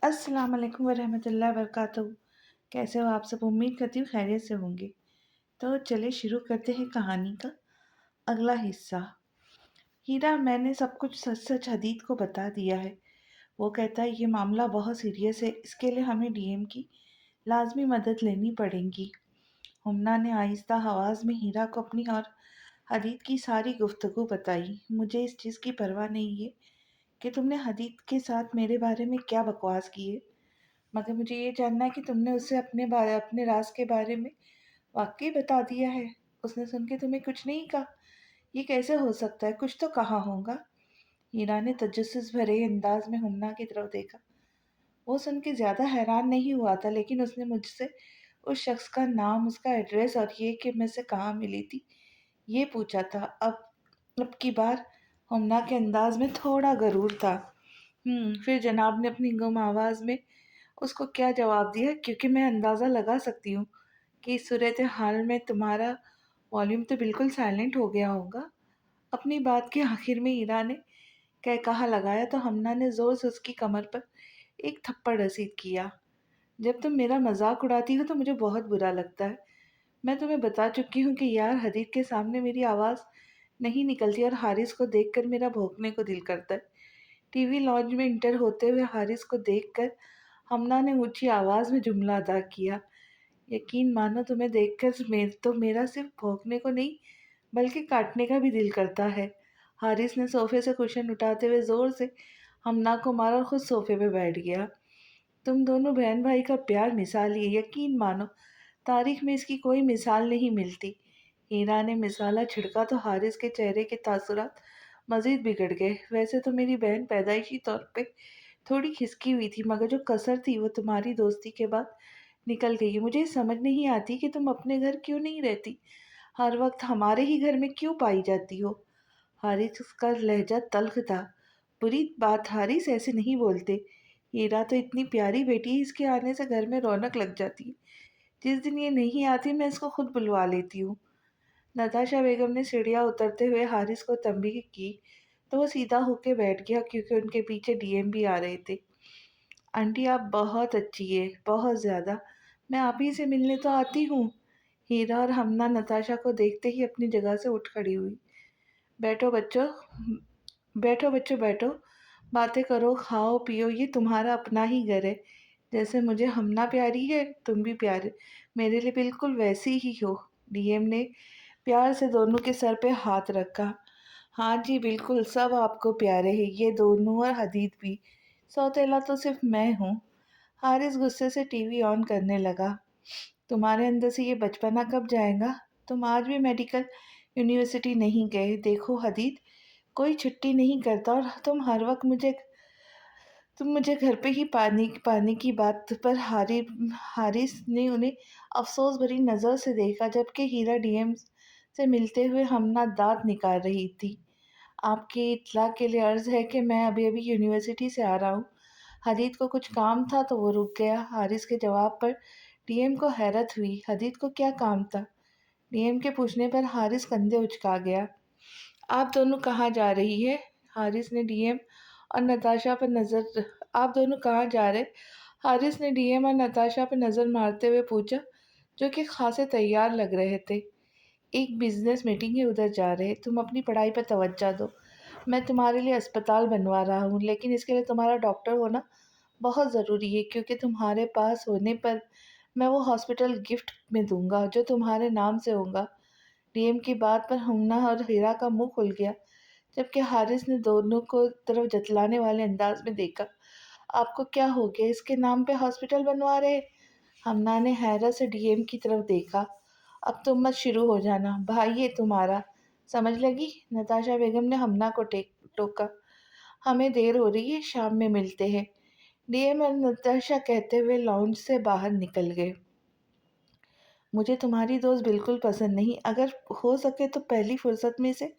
अस्सलाम वालेकुम वरहमतुल्लाहि वबरकातुहू। कैसे हो आप सब? उम्मीद करती हूँ खैरियत से होंगे। तो चलिए शुरू करते हैं कहानी का अगला हिस्सा। हीरा, मैंने सब कुछ सच सच हदीद को बता दिया है। वो कहता है ये मामला बहुत सीरियस है, इसके लिए हमें डीएम की लाजमी मदद लेनी पड़ेगी। हुम्ना ने आहिस्ता आवाज़ में हीरा को अपनी और हदीद की सारी गुफ्तगू बताई। मुझे इस चीज़ की परवाह नहीं है कि तुमने हदीद के साथ मेरे बारे में क्या बकवास की है, मगर मुझे ये जानना है कि तुमने उसे अपने राज के बारे में वाक़ई बता दिया है। उसने सुन के तुम्हें कुछ नहीं कहा? ये कैसे हो सकता है? कुछ तो कहा होगा। हीरा ने तजस्सुस भरे अंदाज में हुम्ना की तरफ देखा। वो सुन के ज़्यादा हैरान नहीं हुआ था, लेकिन उसने मुझसे उस शख्स का नाम, उसका एड्रेस और ये कि मैं से कहाँ मिली थी, ये पूछा था। अब की बार हुम्ना के अंदाज में थोड़ा गरूर था। फिर जनाब ने अपनी गुम आवाज़ में उसको क्या जवाब दिया, क्योंकि मैं अंदाज़ा लगा सकती हूँ कि इस सूरत हाल में तुम्हारा वॉल्यूम तो बिल्कुल साइलेंट हो गया होगा। अपनी बात के आखिर में ईरा ने कह कहा लगाया तो हमना ने ज़ोर से उसकी कमर पर एक थप्पड़ रसीद किया। जब तुम मेरा मजाक उड़ाती हो तो मुझे बहुत बुरा लगता है। मैं तुम्हें बता चुकी हूँ कि यार हदीद के सामने मेरी आवाज़ नहीं निकलती और हारिस को देखकर मेरा भौंकने को दिल करता है। टीवी लॉन्ज में इंटर होते हुए हारिस को देखकर हमना ने ऊंची आवाज़ में जुमला अदा किया। यकीन मानो तुम्हें देखकर मेरा सिर्फ भौंकने को नहीं बल्कि काटने का भी दिल करता है। हारिस ने सोफे से कुशन उठाते हुए जोर से हमना को मारा और खुद सोफे पे बैठ गया। तुम दोनों बहन भाई का प्यार मिसाल ही है, यकीन मानो तारीख में इसकी कोई मिसाल नहीं मिलती। हीरा ने मिसाला छिड़का तो हारिस के चेहरे के तासुरात मजीद बिगड़ गए। वैसे तो मेरी बहन पैदाइशी तौर पे थोड़ी खिसकी हुई थी, मगर जो कसर थी वो तुम्हारी दोस्ती के बाद निकल गई है। मुझे समझ नहीं आती कि तुम अपने घर क्यों नहीं रहती, हर वक्त हमारे ही घर में क्यों पाई जाती हो। हारिस का लहजा तल्ख था। बुरी बात हारिस, ऐसे नहीं बोलते। हीरा तो इतनी प्यारी बेटी है, इसके आने से घर में रौनक लग जाती है। जिस दिन ये नहीं आती मैं इसको खुद बुलवा लेती हूँ। नताशा बेगम ने सीढ़ियाँ उतरते हुए हारिस को तंबीह की तो वो सीधा होके बैठ गया, क्योंकि उनके पीछे डीएम भी आ रहे थे। आंटी आप बहुत अच्छी है, बहुत ज़्यादा। मैं आप ही से मिलने तो आती हूँ। हीरा और हमना नताशा को देखते ही अपनी जगह से उठ खड़ी हुई। बैठो बच्चों, बैठो बच्चों, बैठो। बातें करो, खाओ पियो, ये तुम्हारा अपना ही घर है। जैसे मुझे हमना प्यारी है, तुम भी प्यारे मेरे लिए बिल्कुल वैसी ही हो। डीएम ने प्यार से दोनों के सर पे हाथ रखा। हाँ जी बिल्कुल, सब आपको प्यारे हैं, ये दोनों और हदीद भी। सौतेला तो सिर्फ मैं हूँ। हारिस गुस्से से टीवी ऑन करने लगा। तुम्हारे अंदर से ये बचपना कब जाएगा? तुम आज भी मेडिकल यूनिवर्सिटी नहीं गए। देखो हदीद, कोई छुट्टी नहीं करता और तुम हर वक्त मुझे घर पे ही पानी पानी की बात पर हारिस ने उन्हें अफसोस भरी नज़र से देखा, जबकि हीरा डीएम से मिलते हुए हमना दांत निकाल रही थी। आपकी इत्तला के लिए अर्ज़ है कि मैं अभी अभी यूनिवर्सिटी से आ रहा हूँ। हदीद को कुछ काम था तो वो रुक गया। हारिस के जवाब पर डीएम को हैरत हुई। हदीद को क्या काम था? डीएम के पूछने पर हारिस कंधे उचका गया। आप दोनों कहाँ जा रही है? हारिस ने डीएम और नताशा पर नज़र आप दोनों कहाँ जा रहे? हारिस ने डीएम और नताशा पर नज़र मारते हुए पूछा, जो कि खासे तैयार लग रहे थे। एक बिजनेस मीटिंग है, उधर जा रहे। तुम अपनी पढ़ाई पर तवज्जो दो। मैं तुम्हारे लिए अस्पताल बनवा रहा हूँ, लेकिन इसके लिए तुम्हारा डॉक्टर होना बहुत ज़रूरी है, क्योंकि तुम्हारे पास होने पर मैं वो हॉस्पिटल गिफ्ट में दूंगा जो तुम्हारे नाम से होगा। डीएम की बात पर हुम्ना और हीरा का मुंह खुल गया, जबकि हारिस ने दोनों को तरफ जतलाने वाले अंदाज में देखा। आपको क्या हो गया, इसके नाम पे हॉस्पिटल बनवा रहे? हमना ने हैरत से डीएम की तरफ देखा। अब तुम मत शुरू हो जाना, भाई ये तुम्हारा, समझ लगी? नताशा बेगम ने हमना को टोका। हमें देर हो रही है, शाम में मिलते हैं। डीएम और नताशा कहते हुए लॉन्ज से बाहर निकल गए। मुझे तुम्हारी दोस्त बिल्कुल पसंद नहीं, अगर हो सके तो पहली फुर्सत में इसे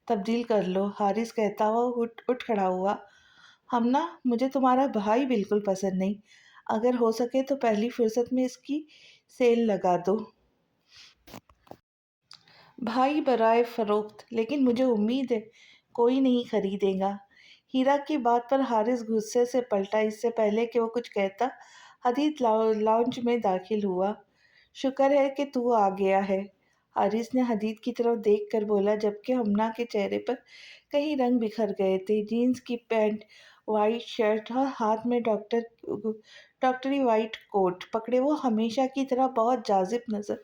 तब्दील कर लो। हारिस कहता हुआ उठ उठ खड़ा हुआ। हमना, मुझे तुम्हारा भाई बिल्कुल पसंद नहीं, अगर हो सके तो पहली फुर्सत में इसकी सेल लगा दो। भाई बराए फ़रोख्त, लेकिन मुझे उम्मीद है कोई नहीं खरीदेगा। ہیرا کی بات پر حارث غصے سے پلٹا۔ اس سے پہلے کہ وہ کچھ کہتا، حدید لاؤنج میں داخل ہوا۔ شکر ہے کہ تو آ گیا ہے، حارث نے حدید کی طرف دیکھ کر بولا، جبکہ ہمنا کے چہرے پر کئی رنگ بکھر گئے تھے۔ جینز کی پینٹ، وائٹ شرٹ اور ہاتھ میں ڈاکٹری وائٹ کوٹ پکڑے وہ ہمیشہ کی طرح بہت جاذب نظر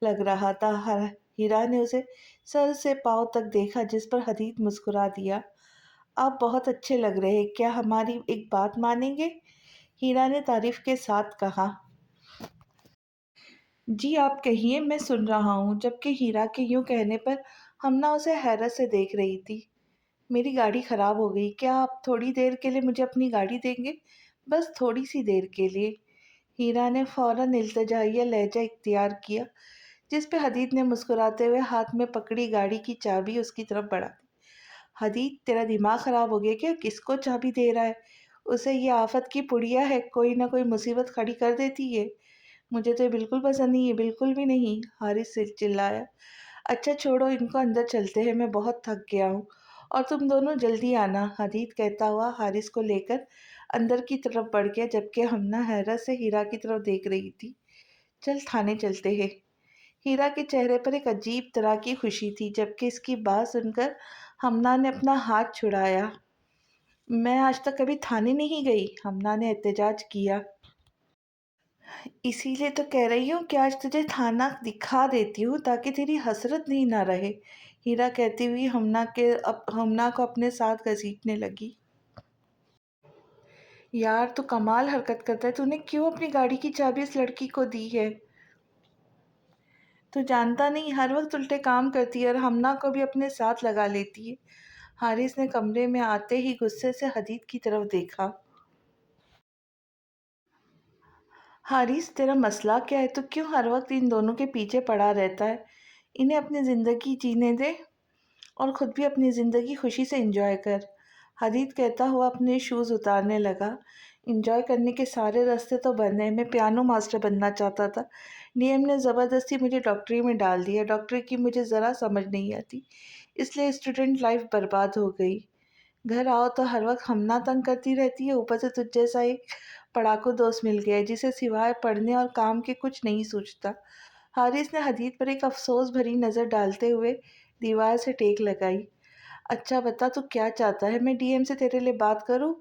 لگ رہا تھا۔ ہیرا نے اسے سر سے پاؤں تک دیکھا، جس پر حدید مسکرا دیا۔ آپ بہت اچھے لگ رہے، کیا ہماری ایک بات مانیں گے؟ ہیرا نے تعریف کے ساتھ کہا۔ جی آپ کہیے، میں سن رہا ہوں۔ جبکہ ہیرا کے یوں کہنے پر ہمنا اسے حیرت سے دیکھ رہی تھی۔ میری گاڑی خراب ہو گئی، کیا آپ تھوڑی دیر کے لیے مجھے اپنی گاڑی دیں گے؟ بس تھوڑی سی دیر کے لیے۔ ہیرا نے فوراً التجائیہ لہجہ اختیار کیا، جس پہ حدید نے مسکراتے ہوئے ہاتھ میں پکڑی گاڑی کی چابی اس کی طرف بڑھا دی۔ حدید، تیرا دماغ خراب ہو گیا کیا؟ کس کو چابی دے رہا ہے؟ اسے یہ آفت کی پڑیا ہے، کوئی نہ کوئی مصیبت کھڑی کر دیتی ہے۔ مجھے تو یہ بالکل پسند نہیں ہے، بالکل بھی نہیں، حارث سے چلایا۔ اچھا چھوڑو ان کو، اندر چلتے ہیں، میں بہت تھک گیا ہوں، اور تم دونوں جلدی آنا، حدید کہتا ہوا حارث کو لے کر اندر کی طرف بڑھ گیا، جبکہ ہمنا حیرت سے ہیرا کی طرف دیکھ رہی تھی۔ چل تھانے چلتے ہیں۔ ہیرا کے چہرے پر ایک عجیب طرح کی خوشی تھی، جبکہ اس کی بات سن کر ہمنا نے اپنا ہاتھ چھڑایا۔ میں آج تک کبھی تھانے نہیں گئی، ہمنا نے احتجاج کیا۔ اسی لیے تو کہہ رہی ہوں کہ آج تجھے تھانہ دکھا دیتی ہوں تاکہ تیری حسرت نہیں نہ رہے، ہیرا کہتی ہوئی ہمنا کو اپنے ساتھ گھسیٹنے لگی۔ یار تو کمال حرکت کرتا ہے، تو نے کیوں اپنی گاڑی کی چابی اس لڑکی کو دی ہے؟ تو جانتا نہیں، ہر وقت الٹے کام کرتی ہے اور ہمنا کو بھی اپنے ساتھ لگا لیتی ہے۔ حارث نے کمرے میں آتے ہی غصے سے حدید کی طرف دیکھا۔ حارث، تیرا مسئلہ کیا ہے؟ تو کیوں ہر وقت ان دونوں کے پیچھے پڑا رہتا ہے؟ انہیں اپنی زندگی جینے دے اور خود بھی اپنی زندگی خوشی سے انجوائے کر، حدید کہتا ہوا اپنے شوز اتارنے لگا۔ انجوائے کرنے کے سارے راستے تو بند ہیں، میں پیانو ماسٹر بننا چاہتا تھا، ڈی ایم نے زبردستی مجھے ڈاکٹری میں ڈال دیا، ڈاکٹری کی مجھے ذرا سمجھ نہیں آتی، اس لیے اسٹوڈنٹ لائف برباد ہو گئی۔ گھر آؤ تو ہر وقت ہمنا تنگ کرتی رہتی ہے، اوپر سے تجھ جیسا ایک پڑھاکو دوست مل گیا ہے جسے سوائے پڑھنے اور کام کے کچھ نہیں سوچتا۔ حارث نے حدید پر ایک افسوس بھری نظر ڈالتے ہوئے دیوار سے ٹیک لگائی۔ اچھا بتا تو کیا چاہتا ہے؟ میں ڈی ایم سے تیرے لیے بات کروں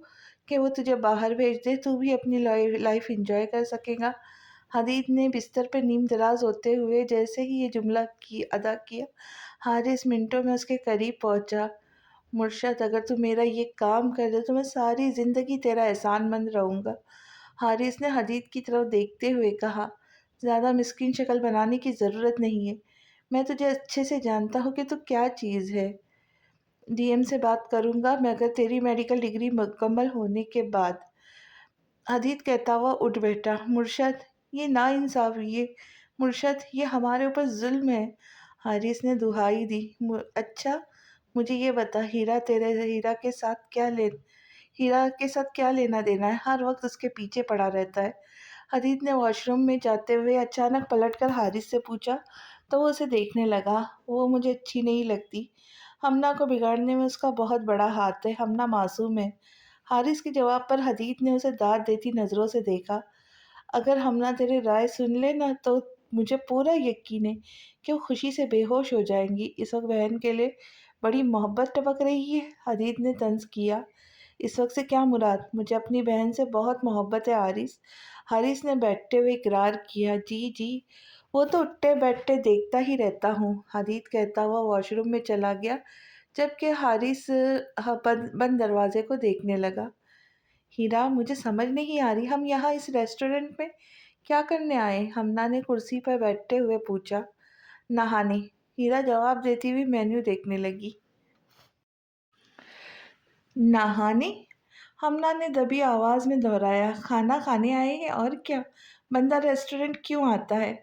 کہ وہ تجھے باہر بھیج دے، تو بھی اپنی لائف انجوائے کر سکے گا؟ حدید نے بستر پہ نیم دراز ہوتے ہوئے جیسے ہی یہ جملہ ادا کیا، حارث منٹوں میں اس کے قریب پہنچا۔ مرشد، اگر تو میرا یہ کام کر دے تو میں ساری زندگی تیرا احسان مند رہوں گا، حارث نے حدید کی طرف دیکھتے ہوئے کہا۔ زیادہ مسکین شکل بنانے کی ضرورت نہیں ہے، میں تجھے اچھے سے جانتا ہوں کہ تو کیا چیز ہے۔ ڈی ایم سے بات کروں گا، مگر تیری میڈیکل ڈگری مکمل ہونے کے بعد، حدید کہتا ہوا اٹھ بیٹھا۔ مرشد، یہ ناانصافی ہے، مرشد یہ ہمارے اوپر ظلم ہے، حارث نے دہائی دی۔ اچھا مجھے یہ بتا، ہیرا کے ساتھ کیا لینا دینا ہے؟ ہر وقت اس کے پیچھے پڑا رہتا ہے۔ حدید نے واش روم میں جاتے ہوئے اچانک پلٹ کر حارث سے پوچھا، تو وہ اسے دیکھنے لگا۔ وہ مجھے اچھی نہیں لگتی، ہمنا کو بگاڑنے میں اس کا بہت بڑا ہاتھ ہے، ہمنا معصوم ہے۔ حارث کے جواب پر حدید نے اسے داد دیتی نظروں سے دیکھا۔ اگر ہمنا تیری رائے سن لے نا تو مجھے پورا یقین ہے کہ وہ خوشی سے بے ہوش ہو جائیں گی۔ اس وقت بہن کے لیے بڑی محبت ٹپک رہی ہے، حدید نے طنز کیا۔ اس وقت سے کیا مراد؟ مجھے اپنی بہن سے بہت محبت ہے حارث نے بیٹھتے ہوئے اقرار کیا۔ جی جی، وہ تو اٹھتے بیٹھتے دیکھتا ہی رہتا ہوں، حدید کہتا ہوا واش روم میں چلا گیا، جبکہ حارث بند دروازے کو دیکھنے لگا۔ ہیرا، مجھے سمجھ نہیں آ رہی، ہم یہاں اس ریسٹورنٹ میں کیا کرنے آئے؟ ہمنا نے کرسی پر بیٹھتے ہوئے پوچھا۔ نہانے، ہیرا جواب دیتی ہوئی مینیو دیکھنے لگی۔ نہانے؟ ہمنا نے دبی آواز میں دہرایا۔ کھانا کھانے آئے ہیں، اور کیا، بندہ ریسٹورنٹ کیوں آتا ہے؟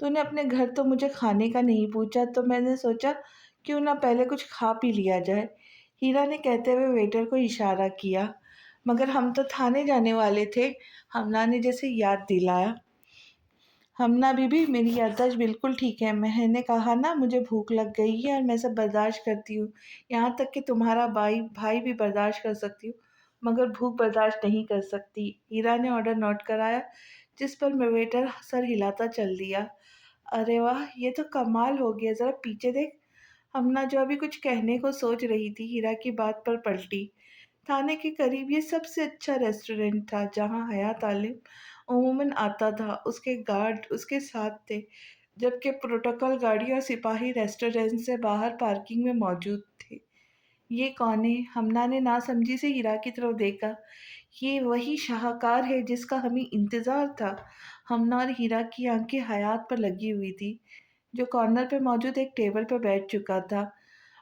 تو نے اپنے گھر تو مجھے کھانے کا نہیں پوچھا، تو میں نے سوچا کیوں نہ پہلے کچھ کھا پی لیا جائے، ہیرا نے کہتے ہوئے ویٹر کو اشارہ کیا۔ مگر ہم تو تھانے جانے والے تھے، ہمنا نے جیسے یاد دلایا۔ हमना बीबी, मेरी याददाश्त बिल्कुल ठीक है। मैंने कहा ना, मुझे भूख लग गई है और मैं सब बर्दाश्त करती हूँ। यहाँ तक कि तुम्हारा भाई भाई भी बर्दाश्त कर सकती हूँ, मगर भूख बर्दाश्त नहीं कर सकती। हीरा ने ऑर्डर नोट कराया, जिस पर मैं वेटर सर हिलाता चल दिया। अरे वाह, ये तो कमाल हो गया, ज़रा पीछे देख। हमना, जो अभी कुछ कहने को सोच रही थी, हीरा की बात पर पलटी। थाने के करीब ये सबसे अच्छा रेस्टोरेंट था जहाँ हयात आलिम अमूमन आता था। उसके गार्ड उसके साथ थे, जबकि प्रोटोकॉल गाड़ी और सिपाही रेस्टोरेंट से बाहर पार्किंग में मौजूद थे। ये कौन है? हमना ने नासमझी से हीरा की तरफ देखा। ये वही शाहकार है जिसका हमें इंतज़ार था। हमना और हीरा की आंखें हयात पर लगी हुई थी, जो कॉर्नर पे मौजूद एक टेबल पर बैठ चुका था।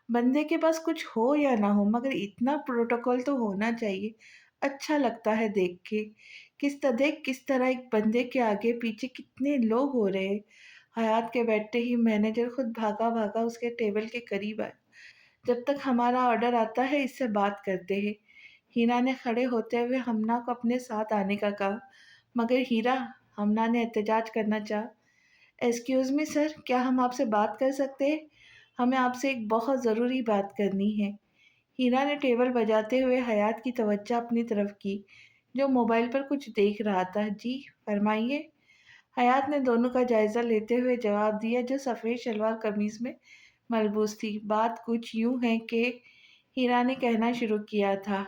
बंदे के पास कुछ हो या ना हो, मगर इतना प्रोटोकॉल तो होना चाहिए। अच्छा लगता है देख के। किस तरह एक बंदे के आगे पीछे कितने लोग हो रहे हैं। हयात के बैठते ही मैनेजर खुद भागा भागा उसके टेबल के करीब आया। जब तक हमारा ऑर्डर आता है, इससे बात करते हैं। हीरा ने खड़े होते हुए हमना को अपने साथ आने का कहा, मगर हीरा, हमना ने एहतजाज करना चाहा। एक्सक्यूज़ मी सर, क्या हम आपसे बात कर सकते हैं? हमें आपसे एक बहुत ज़रूरी बात करनी है। हीरा ने टेबल बजाते हुए हयात की तवज्जो अपनी तरफ की, जो मोबाइल पर कुछ देख रहा था। जी, फरमाइए। हयात ने दोनों का जायज़ा लेते हुए जवाब दिया, जो सफ़ेद शलवार कमीज़ में मलबूस थी। बात कुछ यूँ है कि, हीरा ने कहना शुरू किया था।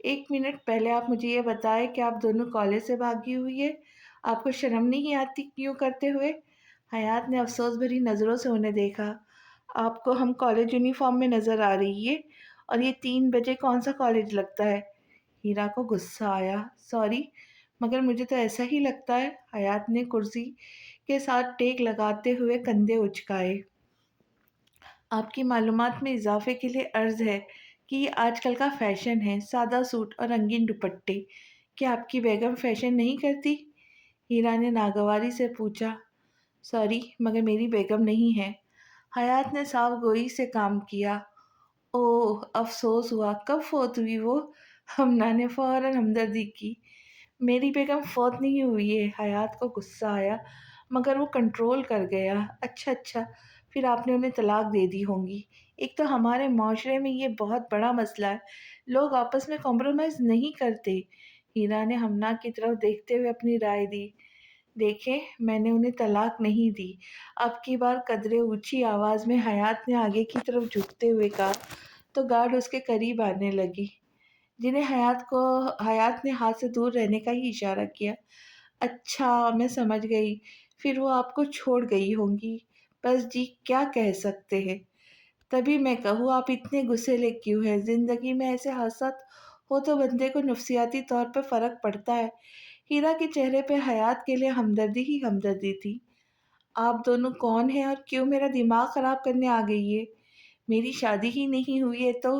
एक मिनट पहले आप मुझे ये बताएं कि आप दोनों कॉलेज से भागी हुई है। आपको शर्म नहीं आती यूँ करते हुए? हयात ने अफसोस भरी नज़रों से उन्हें देखा। आपको हम कॉलेज यूनिफॉर्म में नज़र आ रही है, और ये 3 बजे कौन सा कॉलेज लगता है? हीरा को गुस्सा आया। सॉरी, मगर मुझे तो ऐसा ही लगता है। हयात ने कुर्सी के साथ टेक लगाते हुए कंधे उचकाए। आपकी मालूमात में इजाफे के लिए अर्ज़ है कि ये आजकल का फ़ैशन है, सादा सूट और रंगीन दुपट्टे। क्या आपकी बेगम फ़ैशन नहीं करती? हीरा ने नागवारी से पूछा। सॉरी, मगर मेरी बेगम नहीं है। हयात ने साफ गोई से काम किया। ओह! अफ़सोस हुआ। कब फ़ौत हुई वो? हमना ने फ़ौरन हमदर्दी की। मेरी बेगम फ़ौत नहीं हुई है। हयात को गुस्सा आया, मगर वो कंट्रोल कर गया। अच्छा, फिर आपने उन्हें तलाक दे दी होंगी। एक तो हमारे माशरे में ये बहुत बड़ा मसला है। लोग आपस में कॉम्प्रोमाइज़ नहीं करते। हीरा ने हमना की तरफ देखते हुए अपनी राय दी। देखें, मैंने उन्हें तलाक नहीं दी। अब की बार कदरे ऊँची आवाज़ में हयात ने आगे की तरफ झुकते हुए कहा, तो गार्ड उसके करीब आने लगी, जिन्हें हयात ने हाथ से दूर रहने का ही इशारा किया। अच्छा, मैं समझ गई। फिर वो आपको छोड़ गई होंगी। बस जी, क्या कह सकते हैं। तभी मैं कहूँ, आप इतने गुस्सैले क्यों हैं? ज़िंदगी में ऐसे हादसात हो तो बंदे को नफ्सियाती तौर पर फ़र्क पड़ता है। हीरा के चेहरे पे हयात के लिए हमदर्दी ही हमदर्दी थी। आप दोनों कौन हैं और क्यों मेरा दिमाग ख़राब करने आ गई है? मेरी शादी ही नहीं हुई है तो?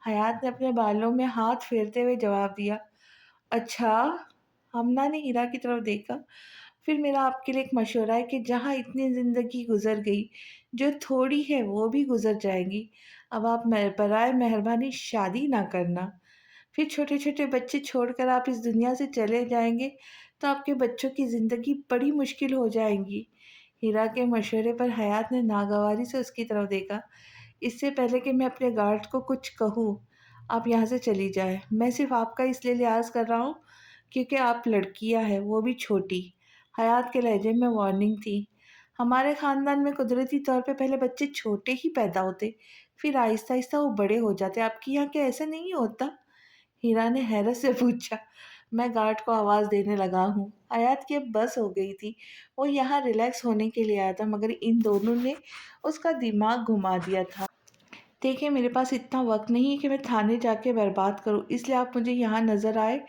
हयात ने अपने बालों में हाथ फेरते हुए जवाब दिया। अच्छा, हमना ने हीरा की तरफ देखा। फिर मेरा आपके लिए एक मशवरा है कि जहाँ इतनी ज़िंदगी गुजर गई, जो थोड़ी है वो भी गुजर जाएगी। अब आप बराए मेहरबानी शादी ना करना। फिर छोटे-छोटे बच्चे छोड़कर आप इस दुनिया से चले जाएँगे, तो आपके बच्चों की ज़िंदगी बड़ी मुश्किल हो जाएगी। हीरा के मशवरे पर हयात ने नागवारी से उसकी तरफ देखा। इससे पहले कि मैं अपने गार्ड को कुछ कहूँ, आप यहाँ से चली जाएँ। मैं सिर्फ़ आपका इसलिए लिहाज़ कर रहा हूँ क्योंकि आप लड़कियाँ हैं, वो भी छोटी। हयात के लहजे में वार्निंग थी। हमारे ख़ानदान में कुदरती तौर पे पहले बच्चे छोटे ही पैदा होते, फिर आहिस्ता-आहिस्ता वो बड़े हो जाते। आपके यहाँ क्या ऐसा नहीं होता? हीरा ने हैरत से पूछा। मैं गार्ड को आवाज़ देने लगा हूँ। हयात की अब बस हो गई थी। वो यहाँ रिलैक्स होने के लिए आया था, मगर इन दोनों ने उसका दिमाग घुमा दिया था। देखिए, मेरे पास इतना वक़्त नहीं है कि मैं थाने जाके बर्बाद करूँ, इसलिए आप मुझे यहाँ नज़र आए,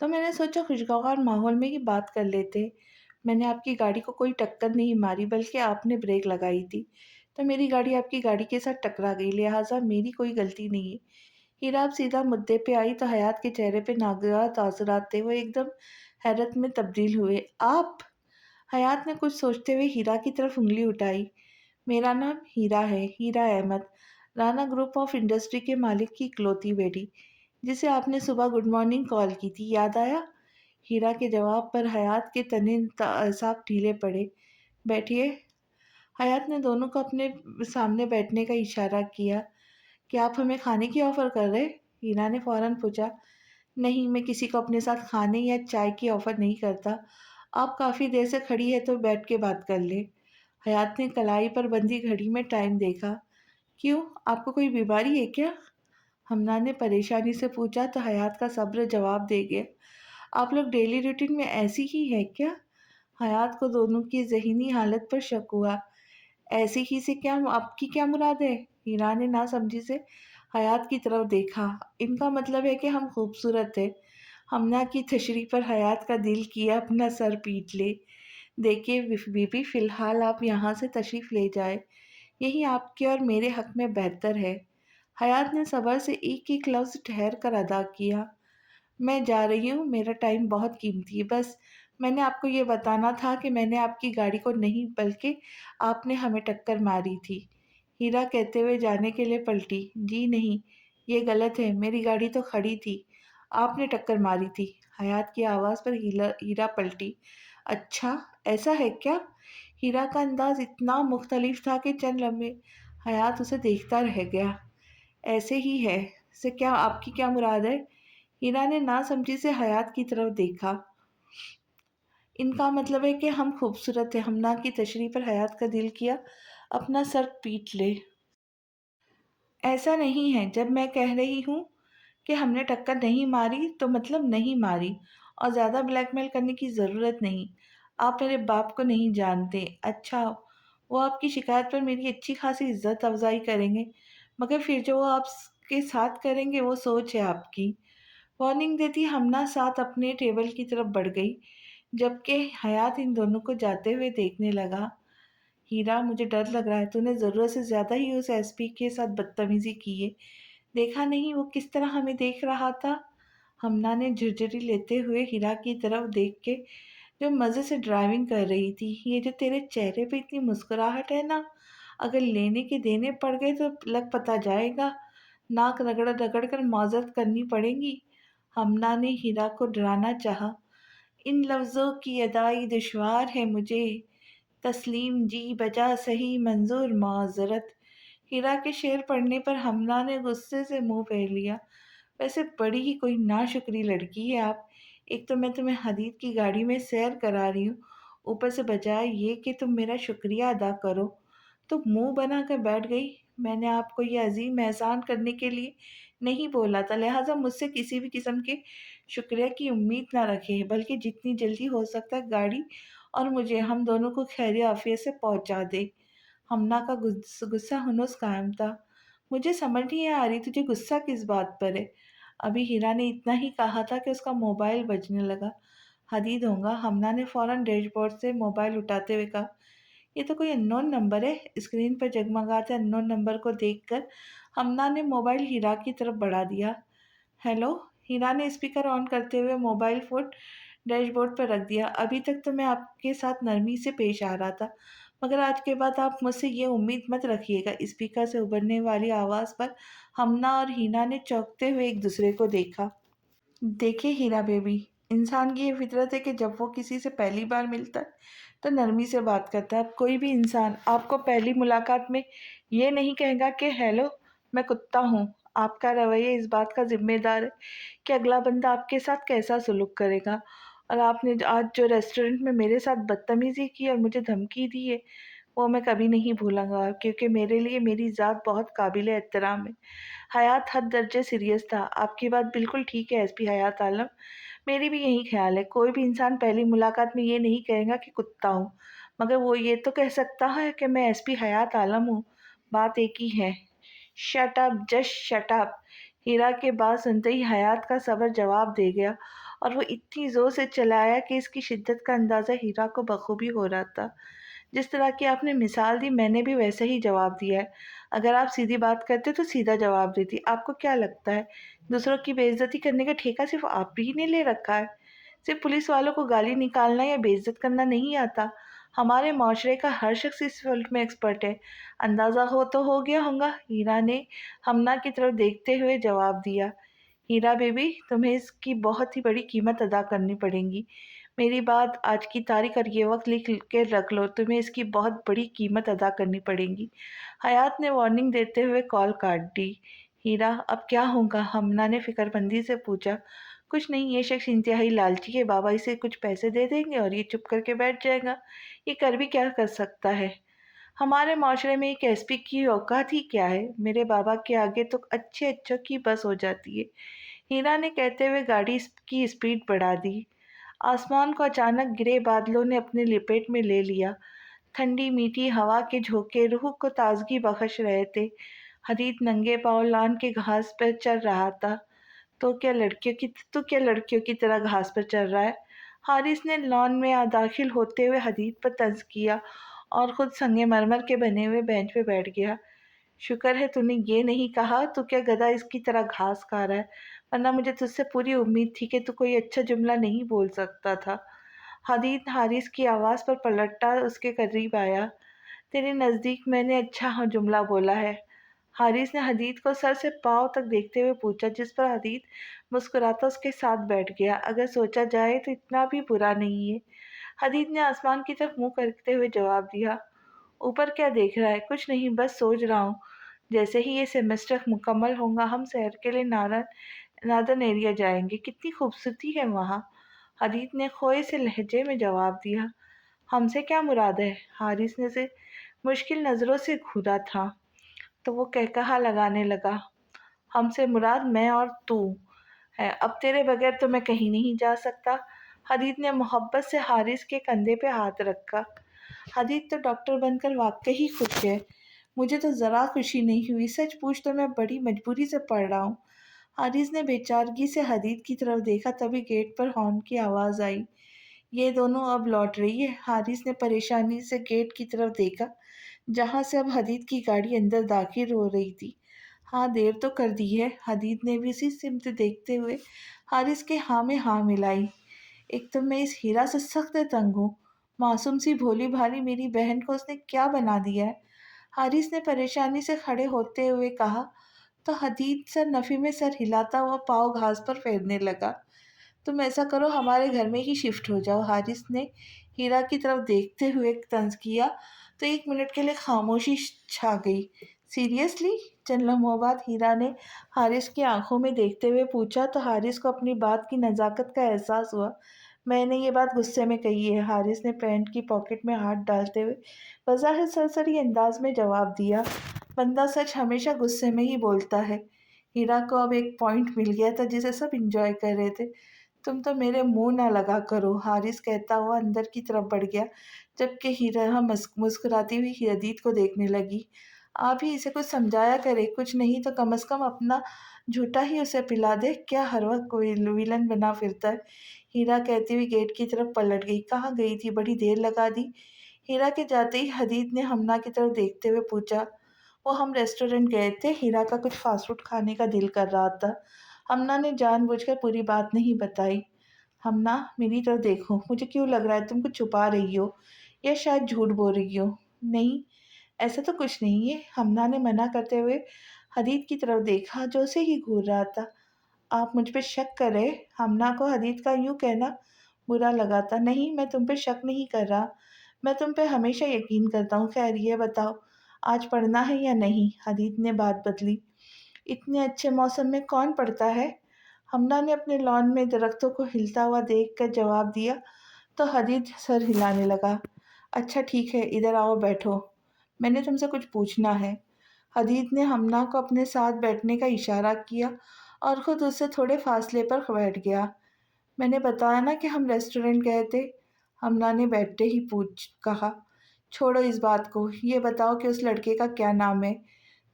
तो मैंने सोचा खुशगवार माहौल में ही बात कर लेते। मैंने आपकी गाड़ी को कोई टक्कर नहीं मारी, बल्कि आपने ब्रेक लगाई थी, तो मेरी गाड़ी आपकी गाड़ी के साथ टकरा गई, लिहाज़ा मेरी कोई गलती नहीं है। हीरा अब सीधा मुद्दे पे आई, तो हयात के चेहरे पे नागवार तासुरात थे। वो एकदम हैरत में तब्दील हुए। आप? हयात ने कुछ सोचते हुए हीरा की तरफ उँगली उठाई। मेरा नाम हीरा है, Heera Ahmed, Rana group of industry के मालिक की इकलौती बेटी, जिसे आपने सुबह गुड मॉर्निंग कॉल की थी, याद आया? ہیرا کے جواب پر حیات کے تنے صاف ڈھیلے پڑے۔ بیٹھیے۔ حیات نے دونوں کو اپنے سامنے بیٹھنے کا اشارہ کیا۔ کیا آپ ہمیں کھانے کی آفر کر رہے؟ ہیرا نے فوراً پوچھا۔ نہیں، میں کسی کو اپنے ساتھ کھانے یا چائے کی آفر نہیں کرتا۔ آپ کافی دیر سے کھڑی ہے تو بیٹھ کے بات کر لیں۔ حیات نے کلائی پر بندھی گھڑی میں ٹائم دیکھا۔ کیوں، آپ کو کوئی بیماری ہے کیا؟ ہمنا نے پریشانی سے پوچھا تو حیات کا صبر جواب دے گیا۔ آپ لوگ ڈیلی روٹین میں ایسی ہی ہے کیا؟ حیات کو دونوں کی ذہنی حالت پر شک ہوا۔ ایسی ہی سے کیا، آپ کی کیا مراد ہے؟ ہیرا نے نہ سمجھی سے حیات کی طرف دیکھا۔ ان کا مطلب ہے کہ ہم خوبصورت ہے۔ ہمنا کی تشریح پر حیات کا دل کیا اپنا سر پیٹ لے۔ دیکھیے بی بی، فی الحال آپ یہاں سے تشریف لے جائیں، یہی آپ کے اور میرے حق میں بہتر ہے۔ حیات نے صبر سے ایک ایک لفظ ٹھہر کر ادا کیا۔ میں جا رہی ہوں، میرا ٹائم بہت قیمتی ہے، بس میں نے آپ کو یہ بتانا تھا کہ میں نے آپ کی گاڑی کو نہیں بلکہ آپ نے ہمیں ٹکر ماری تھی۔ ہیرا کہتے ہوئے جانے کے لیے پلٹی۔ جی نہیں، یہ غلط ہے، میری گاڑی تو کھڑی تھی، آپ نے ٹکر ماری تھی۔ حیات کی آواز پر ہیرا پلٹی۔ اچھا، ایسا ہے کیا؟ ہیرا کا انداز اتنا مختلف تھا کہ چند لمحے حیات اسے دیکھتا رہ گیا۔ ایسے ہی ہے سے کیا، آپ کی کیا مراد ہے؟ ہیرا نے نہ سمجھی سے حیات کی طرف دیکھا۔ ان کا مطلب ہے کہ ہم خوبصورت ہیں۔ ہمنا کی تشریح پر حیات کا دل کیا اپنا سر پیٹ لے۔ ایسا نہیں ہے، جب میں کہہ رہی ہوں کہ ہم نے ٹکر نہیں ماری تو مطلب نہیں ماری، اور زیادہ بلیک میل کرنے کی ضرورت نہیں۔ آپ میرے باپ کو نہیں جانتے۔ اچھا، وہ آپ کی شکایت پر میری اچھی خاصی عزت افزائی کریں گے، مگر پھر جو وہ آپ کے ساتھ کریں گے وہ سوچ ہے آپ کی۔ وارننگ دیتی ہمنا ساتھ اپنے ٹیبل کی طرف بڑھ گئی، جبکہ حیات ان دونوں کو جاتے ہوئے دیکھنے لگا۔ ہیرا، مجھے ڈر لگ رہا ہے، تو نے ضرورت سے زیادہ ہی اس ایس پی کے ساتھ بدتمیزی کی ہے۔ دیکھا نہیں وہ کس طرح ہمیں دیکھ رہا تھا؟ ہمنا نے جھرجھری لیتے ہوئے ہیرا کی طرف دیکھ کے، جو مزے سے ڈرائیونگ کر رہی تھی، یہ جو تیرے چہرے پہ اتنی مسکراہٹ ہے نا، اگر لینے کے دینے پڑ گئے تو لگ پتا جائے گا، ناک رگڑ رگڑ کر معذرت کرنی پڑے گی۔ ہمنا نے ہیرا کو ڈرانا چاہا۔ ان لفظوں کی ادائی دشوار ہے مجھے، تسلیم جی بجا صحیح منظور معذرت۔ ہیرا کے شعر پڑھنے پر ہمنا نے غصے سے منہ پھیر لیا۔ ویسے بڑی ہی کوئی ناشکری لڑکی ہے آپ۔ ایک تو میں تمہیں حدید کی گاڑی میں سیر کرا رہی ہوں، اوپر سے بجائے یہ کہ تم میرا شکریہ ادا کرو تو منہ بنا کر بیٹھ گئی۔ میں نے آپ کو یہ عظیم احسان کرنے کے لیے نہیں بولا تھا، لہٰذا مجھ سے کسی بھی قسم کے شکریہ کی امید نہ رکھیں، بلکہ جتنی جلدی ہو سکتا ہے گاڑی اور مجھے، ہم دونوں کو خیر عافیت سے پہنچا دے۔ ہمنا کا غصہ ہنوز قائم تھا۔ مجھے سمجھ نہیں آ رہی تجھے غصہ کس بات پر ہے؟ ابھی ہیرا نے اتنا ہی کہا تھا کہ اس کا موبائل بجنے لگا۔ حدید ہوں گا، ہمنا نے فوراً ڈیش بورڈ سے موبائل اٹھاتے ہوئے کہا۔ یہ تو کوئی ان نون نمبر ہے۔ اسکرین پر جگمگاتے ان نون نمبر کو دیکھ کر ہمنا نے موبائل ہیرا کی طرف بڑھا دیا۔ ہیلو، ہیرا نے اسپیکر آن کرتے ہوئے موبائل فون ڈیش بورڈ پر رکھ دیا۔ ابھی تک تو میں آپ کے ساتھ نرمی سے پیش آ رہا تھا، مگر آج کے بعد آپ مجھ سے یہ امید مت رکھیے گا۔ اسپیکر سے ابھرنے والی آواز پر ہمنا اور ہیرا نے چونکتے ہوئے ایک دوسرے کو دیکھا۔ دیکھیے ہیرا بیبی، انسان کی یہ فطرت ہے کہ جب وہ کسی سے پہلی بار ملتا ہے تو نرمی سے بات کرتا ہے۔ اب کوئی بھی انسان آپ کو پہلی ملاقات میں یہ نہیں کہے گا کہ ہیلو میں کتا ہوں۔ آپ کا رویہ اس بات کا ذمہ دار ہے کہ اگلا بندہ آپ کے ساتھ کیسا سلوک کرے گا، اور آپ نے آج جو ریسٹورنٹ میں میرے ساتھ بدتمیزی کی اور مجھے دھمکی دی ہے وہ میں کبھی نہیں بھولوں گا، کیونکہ میرے لیے میری ذات بہت قابل احترام ہے۔ حیات حد درجے سیریس تھا۔ آپ کی بات بالکل ٹھیک ہے ایس پی حیات عالم، میری بھی یہی خیال ہے۔ کوئی بھی انسان پہلی ملاقات میں یہ نہیں کہے گا کہ کتا ہوں، مگر وہ یہ تو کہہ سکتا ہے کہ میں ایس پی حیات عالم ہوں، بات ایک ہی ہے۔ Shut up, just shut up. ہیرا کے بات سنتے ہی حیات کا صبر جواب دے گیا، اور وہ اتنی زور سے چلایا کہ اس کی شدت کا اندازہ ہیرا کو بخوبی ہو رہا تھا۔ جس طرح کی آپ نے مثال دی میں نے بھی ویسے ہی جواب دیا ہے۔ اگر آپ سیدھی بات کرتے تو سیدھا جواب دیتی۔ آپ کو کیا لگتا ہے دوسروں کی بے عزتی کرنے کا ٹھیکہ صرف آپ ہی نے لے رکھا ہے؟ صرف پولیس والوں کو گالی نکالنا یا بے عزت کرنا نہیں آتا؟ ہمارے معاشرے کا ہر شخص اس فیلڈ میں ایکسپرٹ ہے، اندازہ ہو تو ہو گیا ہوگا۔ ہیرا نے ہمنا کی طرف دیکھتے ہوئے جواب دیا۔ हीरा बेबी, तुम्हें इसकी बहुत ही बड़ी कीमत अदा करनी पड़ेगी। मेरी बात आज की तारीख और ये वक्त लिख के रख लो, तुम्हें इसकी बहुत बड़ी कीमत अदा करनी पड़ेगी। हयात ने वार्निंग देते हुए कॉल काट दी। हीरा, अब क्या होगा? हमना ने फिक्रमंदी से पूछा। कुछ नहीं, ये शख्स इंतहाई लालची है, बाबा इसे कुछ पैसे दे देंगे और ये चुप करके बैठ जाएगा। ये कर भी क्या कर सकता है? हमारे माशरे में एक एसपी की औकात ही क्या है? मेरे बाबा के आगे तो अच्छे अच्छों की बस हो जाती है। हीरा ने कहते हुए गाड़ी की स्पीड बढ़ा दी। आसमान को अचानक गिरे बादलों ने अपने लपेट में ले लिया। ठंडी मीठी हवा के झोंके रूह को ताजगी बख्श रहे थे। हदीद नंगे पांव लान के घास पर चल रहा था। तो क्या लड़कियों की तरह घास पर चल रहा है? हारिस ने लॉन में दाखिल होते हुए हदीद पर तंज किया और खुद संगमरमर के बने हुए बेंच पे बैठ गया। शुक्र है तूने ये नहीं कहा, तू क्या गधा इसकी तरह घास खा रहा है, वरना मुझे तुझसे पूरी उम्मीद थी कि तू कोई अच्छा जुमला नहीं बोल सकता था। हदीद हारिस की आवाज़ पर पलटा उसके करीब आया। तेरे नज़दीक मैंने अच्छा जुमला बोला है। हारिस ने हदीद को सर से पाँव तक देखते हुए पूछा, जिस पर हदीद मुस्कुराता उसके साथ बैठ गया। अगर सोचा जाए तो इतना भी बुरा नहीं है। हदीद ने आसमान की तरफ मुंह करते हुए जवाब दिया। ऊपर क्या देख रहा है? कुछ नहीं, बस सोच रहा हूँ। जैसे ही ये सेमेस्टर मुकम्मल होगा हम शहर के लिए नादन एरिया जाएंगे। कितनी खूबसूरती है वहाँ। हदीद ने खोए से लहजे में जवाब दिया। हमसे क्या मुराद है? हारिस ने से मुश्किल नज़रों से घूरा था तो वो कहकहा लगाने लगा। हमसे मुराद मैं और तू है। अब तेरे बगैर तो मैं कहीं नहीं जा सकता। हदीद ने मोहब्बत से हारिस के कंधे पे हाथ रखा। हदीद तो डॉक्टर बनकर वाकई ही खुश है। मुझे तो ज़रा खुशी नहीं हुई। सच पूछ तो मैं बड़ी मजबूरी से पढ़ रहा हूँ। हारिस ने बेचारगी से हदीद की तरफ देखा, तभी गेट पर हॉर्न की आवाज़ आई। ये दोनों अब लौट रही है। हारिस ने परेशानी से गेट की तरफ देखा, जहाँ से अब हदीद की गाड़ी अंदर दाखिल हो रही थी। हाँ, देर तो कर दी है। हदीद ने भी उसी सिमत देखते हुए हारिस के हाँ में हाँ मिलाई। एक तो मैं इस हीरा से सख्त तंग हूँ। मासूम सी भोली भाली मेरी बहन को उसने क्या बना दिया है? हारिस ने परेशानी से खड़े होते हुए कहा, तो हदीद सर नफ़ी में सर हिलाता हुआ पाँव घास पर फेरने लगा। तुम ऐसा करो, हमारे घर में ही शिफ्ट हो जाओ। हारिस ने हीरा की तरफ देखते हुए तंज किया तो 1 मिनट के लिए खामोशी छा गई। सीरियसली? चंद लम्हों बाद हीरा ने हारिस की आंखों में देखते हुए पूछा तो हारिस को अपनी बात की नज़ाकत का एहसास हुआ। मैंने ये बात गुस्से में कही है। हारिस ने पैंट की पॉकेट में हाथ डालते हुए बज़ाहिर सरसरी अंदाज में जवाब दिया। बंदा सच हमेशा गुस्से में ही बोलता है। हीरा को अब एक पॉइंट मिल गया था जिसे सब इंजॉय कर रहे थे। तुम तो मेरे मुंह ना लगा करो, हारिस कहता हुआ अंदर की तरफ बढ़ गया, जबकि हीरा मुस्कुराती हुई हदीद को देखने लगी। आप ही इसे कुछ समझाया करे, कुछ नहीं तो कम से कम अपना झूठा ही उसे पिला दे। क्या हर वक्त कोई विलन बना फिरता है? हीरा कहती हुई गेट की तरफ पलट गई। कहाँ गई थी? बड़ी देर लगा दी। हीरा के जाते ही हदीद ने हमना की तरफ देखते हुए पूछा। वो हम रेस्टोरेंट गए थे। हीरा का कुछ फास्ट फूड खाने का दिल कर रहा था। हमना ने जानबूझकर पूरी बात नहीं बताई। हमना, मेरी तरफ देखो, मुझे क्यों लग रहा है तुम कुछ छुपा रही हो या शायद झूठ बोल रही हो। नहीं, ऐसा तो कुछ नहीं है। हमना ने मना करते हुए हदीद की तरफ देखा जो उसे ही घूर रहा था। आप मुझ पे शक कर रहे? हमना को हदीद का यूं कहना बुरा लगा था। नहीं, मैं तुम पे शक नहीं कर रहा, मैं तुम पे हमेशा यकीन करता हूँ। खैर ये बताओ, आज पढ़ना है या नहीं? हदीद ने बात बदली। इतने अच्छे मौसम में कौन पढ़ता है? हमना ने अपने लॉन में दरख्तों को हिलता हुआ देखकर जवाब दिया तो हदीद सर हिलाने लगा। अच्छा ठीक है, इधर आओ, बैठो, मैंने तुमसे कुछ पूछना है। हदीद ने हमना को अपने साथ बैठने का इशारा किया और खुद उससे थोड़े फासले पर बैठ गया। मैंने बताया ना कि हम रेस्टोरेंट गए थे। हमना ने बैठते ही पूछ कहा। छोड़ो इस बात को, ये बताओ कि उस लड़के का क्या नाम है?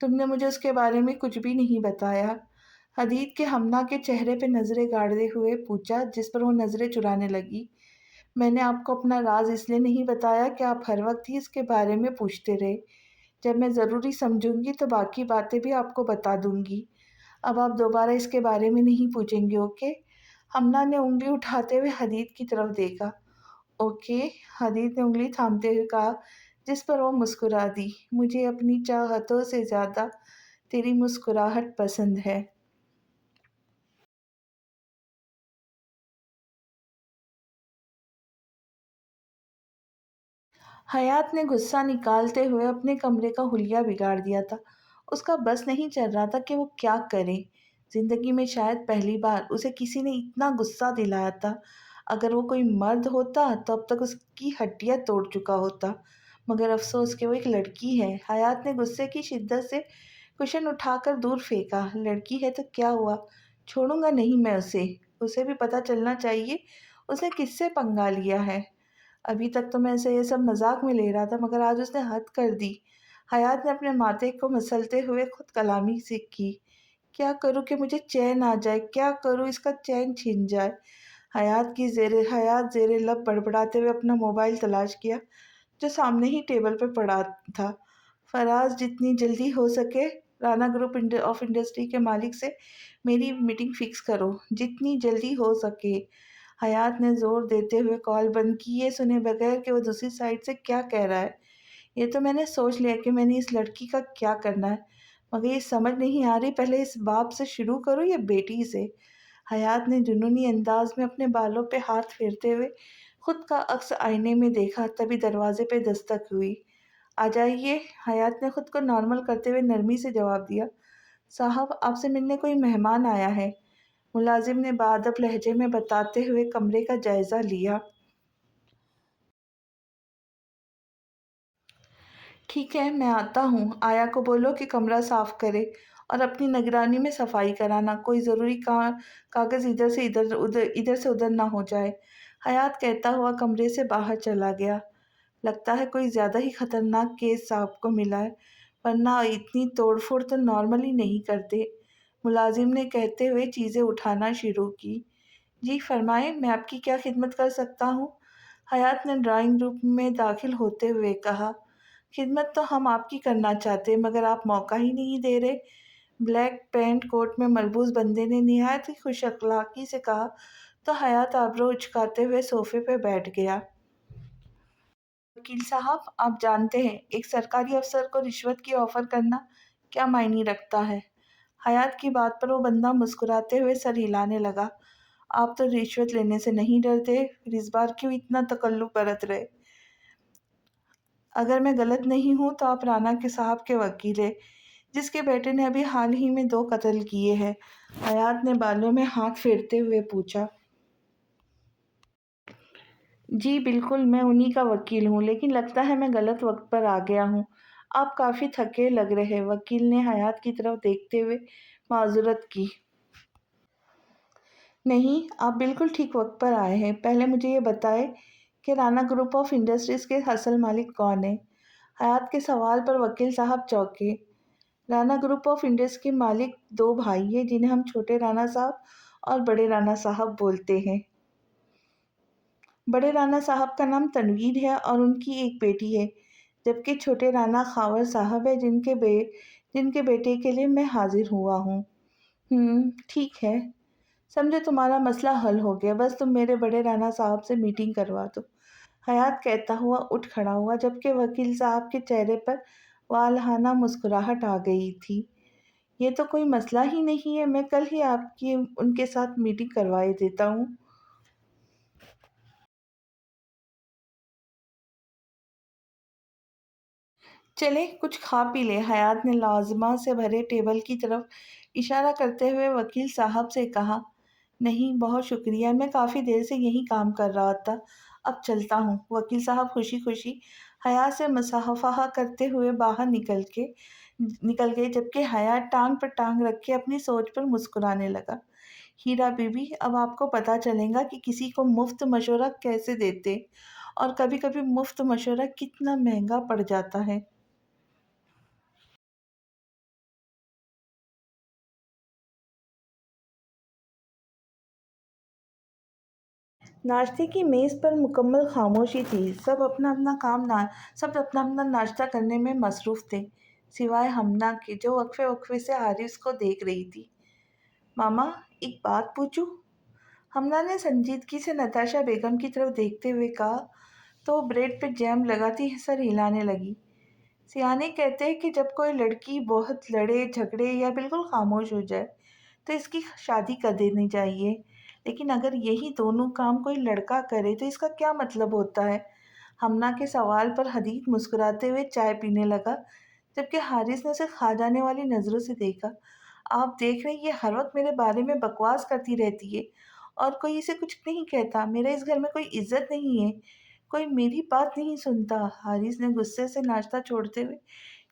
तुमने मुझे उसके बारे में कुछ भी नहीं बताया। हदीद के हमना के चेहरे पे नज़रें गाड़ते हुए पूछा, जिस पर वो नज़रें चुराने लगी। मैंने आपको अपना राज इसलिए नहीं बताया कि आप हर वक्त ही इसके बारे में पूछते रहे। जब मैं ज़रूरी समझूंगी तो बाकी बातें भी आपको बता दूंगी। अब आप दोबारा इसके बारे में नहीं पूछेंगे, ओके? हमना ने उंगली उठाते हुए हदीद की तरफ देखा। ओके, हदीद ने उंगली थामते हुए कहा, जिस पर वो मुस्कुरा दी। मुझे अपनी चाहतों से ज़्यादा तेरी मुस्कुराहट पसंद है। حیات نے غصہ نکالتے ہوئے اپنے کمرے کا حلیہ بگاڑ دیا تھا۔ اس کا بس نہیں چل رہا تھا کہ وہ کیا کرے۔ زندگی میں شاید پہلی بار اسے کسی نے اتنا غصہ دلایا تھا۔ اگر وہ کوئی مرد ہوتا تو اب تک اس کی ہڈیاں توڑ چکا ہوتا، مگر افسوس کہ وہ ایک لڑکی ہے۔ حیات نے غصے کی شدت سے کشن اٹھا کر دور پھینکا۔ لڑکی ہے تو کیا ہوا، چھوڑوں گا نہیں میں اسے۔ اسے بھی پتہ چلنا چاہیے اس نے کس سے پنگا لیا ہے۔ ابھی تک تو میں اسے یہ سب مذاق میں لے رہا تھا، مگر آج اس نے حد کر دی۔ حیات نے اپنے ماتھے کو مسلتے ہوئے خود کلامی سے کی۔ کیا کروں کہ مجھے چین آ جائے، کیا کروں اس کا چین چھن جائے۔ حیات زیر لب بڑبڑاتے ہوئے اپنا موبائل تلاش کیا جو سامنے ہی ٹیبل پہ پڑا تھا۔ فراز، جتنی جلدی ہو سکے رانا گروپ آف انڈسٹری کے مالک سے میری میٹنگ فکس کرو، جتنی جلدی ہو سکے۔ حیات نے زور دیتے ہوئے کال بند کی، یہ سنے بغیر کہ وہ دوسری سائڈ سے کیا کہہ رہا ہے۔ یہ تو میں نے سوچ لیا کہ میں نے اس لڑکی کا کیا کرنا ہے، مگر یہ سمجھ نہیں آ رہی پہلے اس باپ سے شروع کروں یا بیٹی سے۔ حیات نے جنونی انداز میں اپنے بالوں پہ ہاتھ پھیرتے ہوئے خود کا عکس آئینے میں دیکھا، تبھی دروازے پہ دستک ہوئی۔ آ جائیے، حیات نے خود کو نارمل کرتے ہوئے نرمی سے جواب دیا۔ صاحب، آپ سے ملنے کوئی مہمان آیا ہے، ملازم نے بادب لہجے میں بتاتے ہوئے کمرے کا جائزہ لیا۔ ٹھیک ہے، میں آتا ہوں۔ آیا کو بولو کہ کمرہ صاف کرے اور اپنی نگرانی میں صفائی کرانا، کوئی ضروری کاغذ ادھر سے ادھر نہ ہو جائے۔ حیات کہتا ہوا کمرے سے باہر چلا گیا۔ لگتا ہے کوئی زیادہ ہی خطرناک کیس صاحب کو ملا ہے، ورنہ اتنی توڑ پھوڑ تو نارملی نہیں کرتے، ملازم نے کہتے ہوئے چیزیں اٹھانا شروع کی۔ جی فرمائیں، میں آپ کی کیا خدمت کر سکتا ہوں؟ حیات نے ڈرائنگ روم میں داخل ہوتے ہوئے کہا۔ خدمت تو ہم آپ کی کرنا چاہتے مگر آپ موقع ہی نہیں دے رہے، بلیک پینٹ کوٹ میں ملبوس بندے نے نہایت ہی خوش اخلاقی سے کہا تو حیات آبرو اچکاتے ہوئے صوفے پہ بیٹھ گیا۔ وکیل صاحب، آپ جانتے ہیں ایک سرکاری افسر کو رشوت کی آفر کرنا کیا معنی رکھتا ہے؟ حیات کی بات پر وہ بندہ مسکراتے ہوئے سر ہلانے لگا۔ آپ تو رشوت لینے سے نہیں ڈرتے، پھر اس بار کیوں اتنا تکلف برت رہے؟ اگر میں غلط نہیں ہوں تو آپ رانا کے صاحب کے وکیل ہیں، جس کے بیٹے نے ابھی حال ہی میں 2 قتل کیے ہیں۔ حیات نے بالوں میں ہاتھ پھیرتے ہوئے پوچھا۔ جی بالکل، میں انہی کا وکیل ہوں، لیکن لگتا ہے میں غلط وقت پر آ گیا ہوں۔ آپ کافی تھکے لگ رہے۔ وکیل نے حیات کی طرف دیکھتے ہوئے معذرت کی۔ نہیں، آپ بالکل ٹھیک وقت پر آئے ہیں۔ پہلے مجھے یہ بتائیں کہ رانا گروپ آف انڈسٹریز کے اصل مالک کون ہیں؟ حیات کے سوال پر وکیل صاحب چونکے۔ رانا گروپ آف انڈسٹریز کے مالک 2 بھائی ہیں جنہیں ہم چھوٹے رانا صاحب اور بڑے رانا صاحب بولتے ہیں۔ بڑے رانا صاحب کا نام تنویر ہے اور ان کی ایک بیٹی ہے، جبکہ چھوٹے رانا خاور صاحب ہے جن کے بیٹے کے لیے میں حاضر ہوا ہوں۔ ٹھیک ہے، سمجھے تمہارا مسئلہ حل ہو گیا، بس تم میرے بڑے رانا صاحب سے میٹنگ کروا دو۔ حیات کہتا ہوا اٹھ کھڑا ہوا، جبکہ وکیل صاحب کے چہرے پر والہانہ مسکراہٹ آ گئی تھی۔ یہ تو کوئی مسئلہ ہی نہیں ہے، میں کل ہی آپ کی ان کے ساتھ میٹنگ کروائے دیتا ہوں۔ چلیں کچھ کھا پی لیں، حیات نے لوازمات سے بھرے ٹیبل کی طرف اشارہ کرتے ہوئے وکیل صاحب سے کہا۔ نہیں بہت شکریہ، میں کافی دیر سے یہی کام کر رہا تھا، اب چلتا ہوں۔ وکیل صاحب خوشی خوشی حیات سے مصافحہ کرتے ہوئے باہر نکل گئے، جبکہ حیات ٹانگ پر ٹانگ رکھ کے اپنی سوچ پر مسکرانے لگا۔ ہیرا بی بی، اب آپ کو پتہ چلے گا کہ کسی کو مفت مشورہ کیسے دیتے، اور کبھی کبھی مفت مشورہ کتنا مہنگا پڑ جاتا ہے۔ ناشتے کی میز پر مکمل خاموشی تھی۔ سب اپنا اپنا ناشتہ کرنے میں مصروف تھے، سوائے ہمنا کے جو وقفے وقفے سے حارث کو دیکھ رہی تھی۔ ماما، ایک بات پوچھوں؟ ہمنا نے سنجیدگی سے نتاشا بیگم کی طرف دیکھتے ہوئے کہا تو وہ بریڈ پہ جیم لگاتی سر ہلانے لگی۔ سیانے کہتے ہیں کہ جب کوئی لڑکی بہت لڑے جھگڑے یا بالکل خاموش ہو جائے تو اس کی شادی کر دینی چاہیے، لیکن اگر یہی دونوں کام کوئی لڑکا کرے تو اس کا کیا مطلب ہوتا ہے؟ ہمنا کے سوال پر حدید مسکراتے ہوئے چائے پینے لگا، جبکہ حارث نے اسے کھا جانے والی نظروں سے دیکھا۔ آپ دیکھ رہے ہیں یہ ہر وقت میرے بارے میں بکواس کرتی رہتی ہے اور کوئی اسے کچھ نہیں کہتا۔ میرے اس گھر میں کوئی عزت نہیں ہے، کوئی میری بات نہیں سنتا۔ حارث نے غصے سے ناشتہ چھوڑتے ہوئے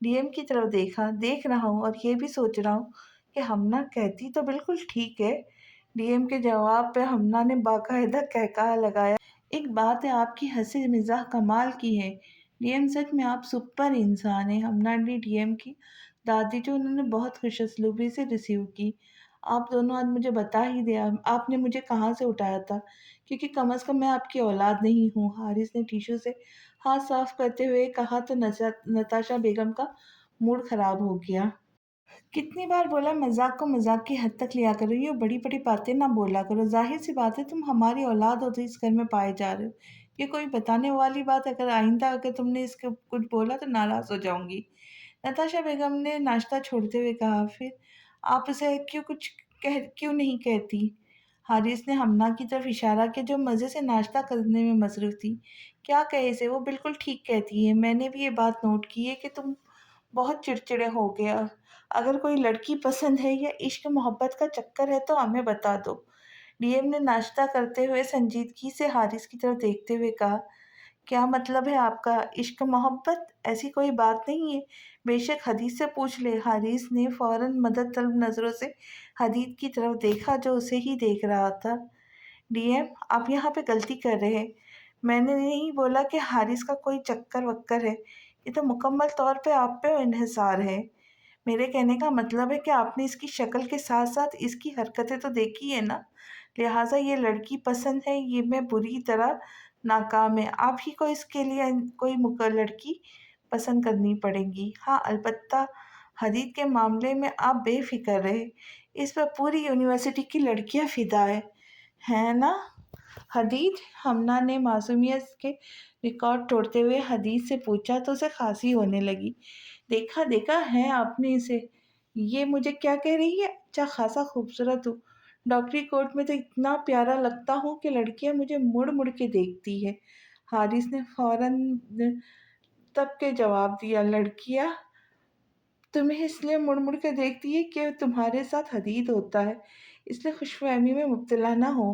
ڈی ایم کی طرف دیکھا۔ دیکھ رہا ہوں اور یہ بھی سوچ رہا ہوں کہ ہمنا کہتی تو بالکل ٹھیک ہے۔ ڈی ایم کے جواب پہ ہمنا نے باقاعدہ کہکہا لگایا۔ ایک بات ہے، آپ کی ہنسی مزاح کمال کی ہے ڈی ایم، سچ میں آپ سپر انسان ہیں۔ ہمنا نے ڈی ایم کی دادی جو انہوں نے بہت خوش اسلوبی سے ریسیو کی۔ آپ دونوں آج مجھے بتا ہی دیا آپ نے مجھے کہاں سے اٹھایا تھا، کیونکہ کم از کم میں آپ کی اولاد نہیں ہوں۔ حارث نے ٹیشو سے ہاتھ صاف کرتے ہوئے کہا تو نتاشا بیگم کا موڈ خراب ہو گیا۔ کتنی بار بولا مذاق کو مذاق کی حد تک لیا کرو، یہ بڑی بڑی باتیں نہ بولا کرو۔ ظاہر سی بات ہے تم ہماری اولاد ہوتے اس گھر میں پائے جا رہے ہو، یہ کوئی بتانے والی بات، اگر آئندہ اگر تم نے اس کے کچھ بولا تو ناراض ہو جاؤں گی۔ نتاشا بیگم نے ناشتہ چھوڑتے ہوئے کہا، پھر آپ اسے کیوں نہیں کہتی؟ حارث نے ہمنا کی طرف اشارہ کیا جو مزے سے ناشتہ کرنے میں مصروف تھی۔ کیا کہے اسے، وہ بالکل ٹھیک کہتی ہے۔ میں نے بھی یہ بات نوٹ کی ہے کہ تم بہت چڑچڑے ہو گیا۔ اگر کوئی لڑکی پسند ہے یا عشق محبت کا چکر ہے تو ہمیں بتا دو۔ ڈی ایم نے ناشتہ کرتے ہوئے سنجیدگی سے حارث کی طرف دیکھتے ہوئے کہا، کیا مطلب ہے آپ کا؟ عشق محبت ایسی کوئی بات نہیں ہے، بے شک حدید سے پوچھ لے۔ حارث نے فوراً مدد طلب نظروں سے حدید کی طرف دیکھا جو اسے ہی دیکھ رہا تھا۔ ڈی ایم آپ یہاں پہ غلطی کر رہے ہیں، میں نے نہیں بولا کہ حارث کا کوئی چکر وکر ہے، یہ تو مکمل طور پہ آپ پہ انحصار ہے۔ میرے کہنے کا مطلب ہے کہ آپ نے اس کی شکل کے ساتھ ساتھ اس کی حرکتیں تو دیکھی ہے نا، لہٰذا یہ لڑکی پسند ہے یہ میں بری طرح ناکام ہے۔ آپ ہی کو اس کے لیے کوئی لڑکی پسند کرنی پڑے گی۔ ہاں البتہ حدید کے معاملے میں آپ بے فکر رہے، اس پر پوری یونیورسٹی کی لڑکیاں فدا ہیں نا؟ حدید، ہمنا نے معصومیت کے ریکارڈ توڑتے ہوئے حدید سے پوچھا تو اسے کھانسی ہونے لگی۔ دیکھا دیکھا ہے آپ نے اسے، یہ مجھے کیا کہہ رہی ہے؟ اچھا خاصا خوبصورت ہوں، ڈاکٹری کوٹ میں تو اتنا پیارا لگتا ہوں کہ لڑکیاں مجھے مڑ مڑ کے دیکھتی ہے۔ حارث نے فوراً تب کے جواب دیا، لڑکیاں تمہیں اس لیے مڑ مڑ کے دیکھتی ہے کہ تمہارے ساتھ حدید ہوتا ہے، اس لیے خوش فہمی میں مبتلا نہ ہو۔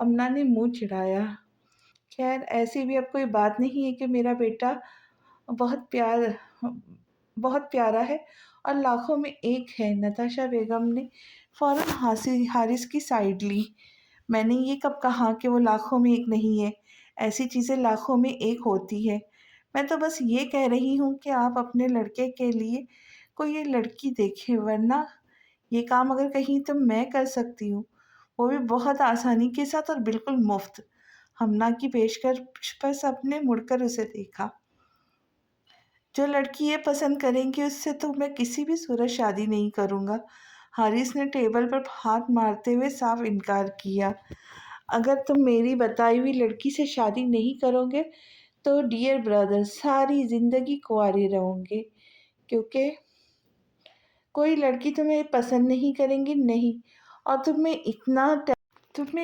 ہمنا نے منہ چڑھایا، خیر ایسی بھی اب کوئی بات نہیں ہے کہ میرا بیٹا بہت بہت پیارا ہے اور لاکھوں میں ایک ہے۔ نتاشا بیگم نے فوراً حارث کی سائیڈ لی۔ میں نے یہ کب کہا کہ وہ لاکھوں میں ایک نہیں ہے، ایسی چیزیں لاکھوں میں ایک ہوتی ہے۔ میں تو بس یہ کہہ رہی ہوں کہ آپ اپنے لڑکے کے لیے کوئی لڑکی دیکھیں، ورنہ یہ کام اگر کہیں تو میں کر سکتی ہوں، وہ بھی بہت آسانی کے ساتھ اور بالکل مفت۔ ہمنا کی پیشکش پر سب نے مڑ کر اسے دیکھا۔ جو لڑکی یہ پسند کریں گی اس سے تو میں کسی بھی صورت شادی نہیں کروں گا۔ حارث نے ٹیبل پر ہاتھ مارتے ہوئے صاف انکار کیا۔ اگر تم میری بتائی ہوئی لڑکی سے شادی نہیں کرو گے تو ڈیئر برادر ساری زندگی کنوارے رہو گے، کیونکہ کوئی لڑکی تمہیں پسند نہیں کریں گی، نہیں، اور تم میں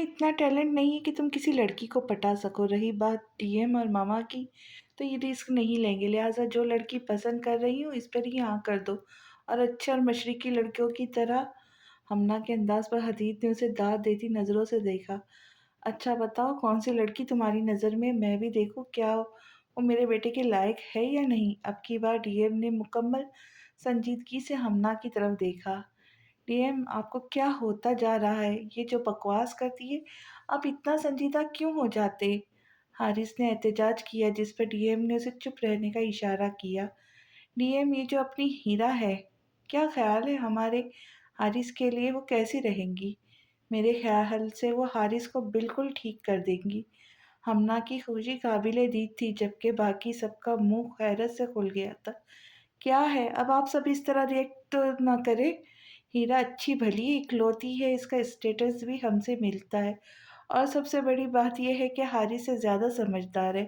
اتنا ٹیلنٹ نہیں ہے کہ تم کسی لڑکی کو پٹا سکو۔ رہی بات ڈی ایم اور ماما کی تو یہ رسک نہیں لیں گے، لہٰذا جو لڑکی پسند کر رہی ہوں اس پر ہی ہاں کر دو، اور اچھے اور مشرقی لڑکیوں کی طرح۔ ہمنا کے انداز پر حدید نے اسے داد دیتی نظروں سے دیکھا۔ اچھا بتاؤ کون سی لڑکی تمہاری نظر میں بھی دیکھوں کیا وہ میرے بیٹے کے لائق ہے یا نہیں؟ اب کی بار ڈی ایم نے مکمل سنجیدگی سے ہمنا کی طرف دیکھا۔ ڈی ایم آپ کو کیا ہوتا جا رہا ہے؟ یہ جو بکواس کرتی ہے، آپ اتنا سنجیدہ کیوں ہو جاتے؟ حارث نے احتجاج کیا، جس پر ڈی ایم نے اسے چپ رہنے کا اشارہ کیا۔ ڈی ایم یہ جو اپنی ہیرا ہے، کیا خیال ہے ہمارے حارث کے لیے وہ کیسی رہیں گی؟ میرے خیال سے وہ حارث کو بالکل ٹھیک کر دیں گی۔ ہمنا کی خوشی قابل دید تھی، جبکہ باقی سب کا منہ حیرت سے کھل گیا تھا۔ کیا ہے، اب آپ سب اس طرح ریئیکٹ نہ کریں، ہیرا اچھی بھلی اکلوتی ہے، اس کا اسٹیٹس بھی ہم سے ملتا ہے، اور سب سے بڑی بات یہ ہے کہ حارث سے زیادہ سمجھدار ہے۔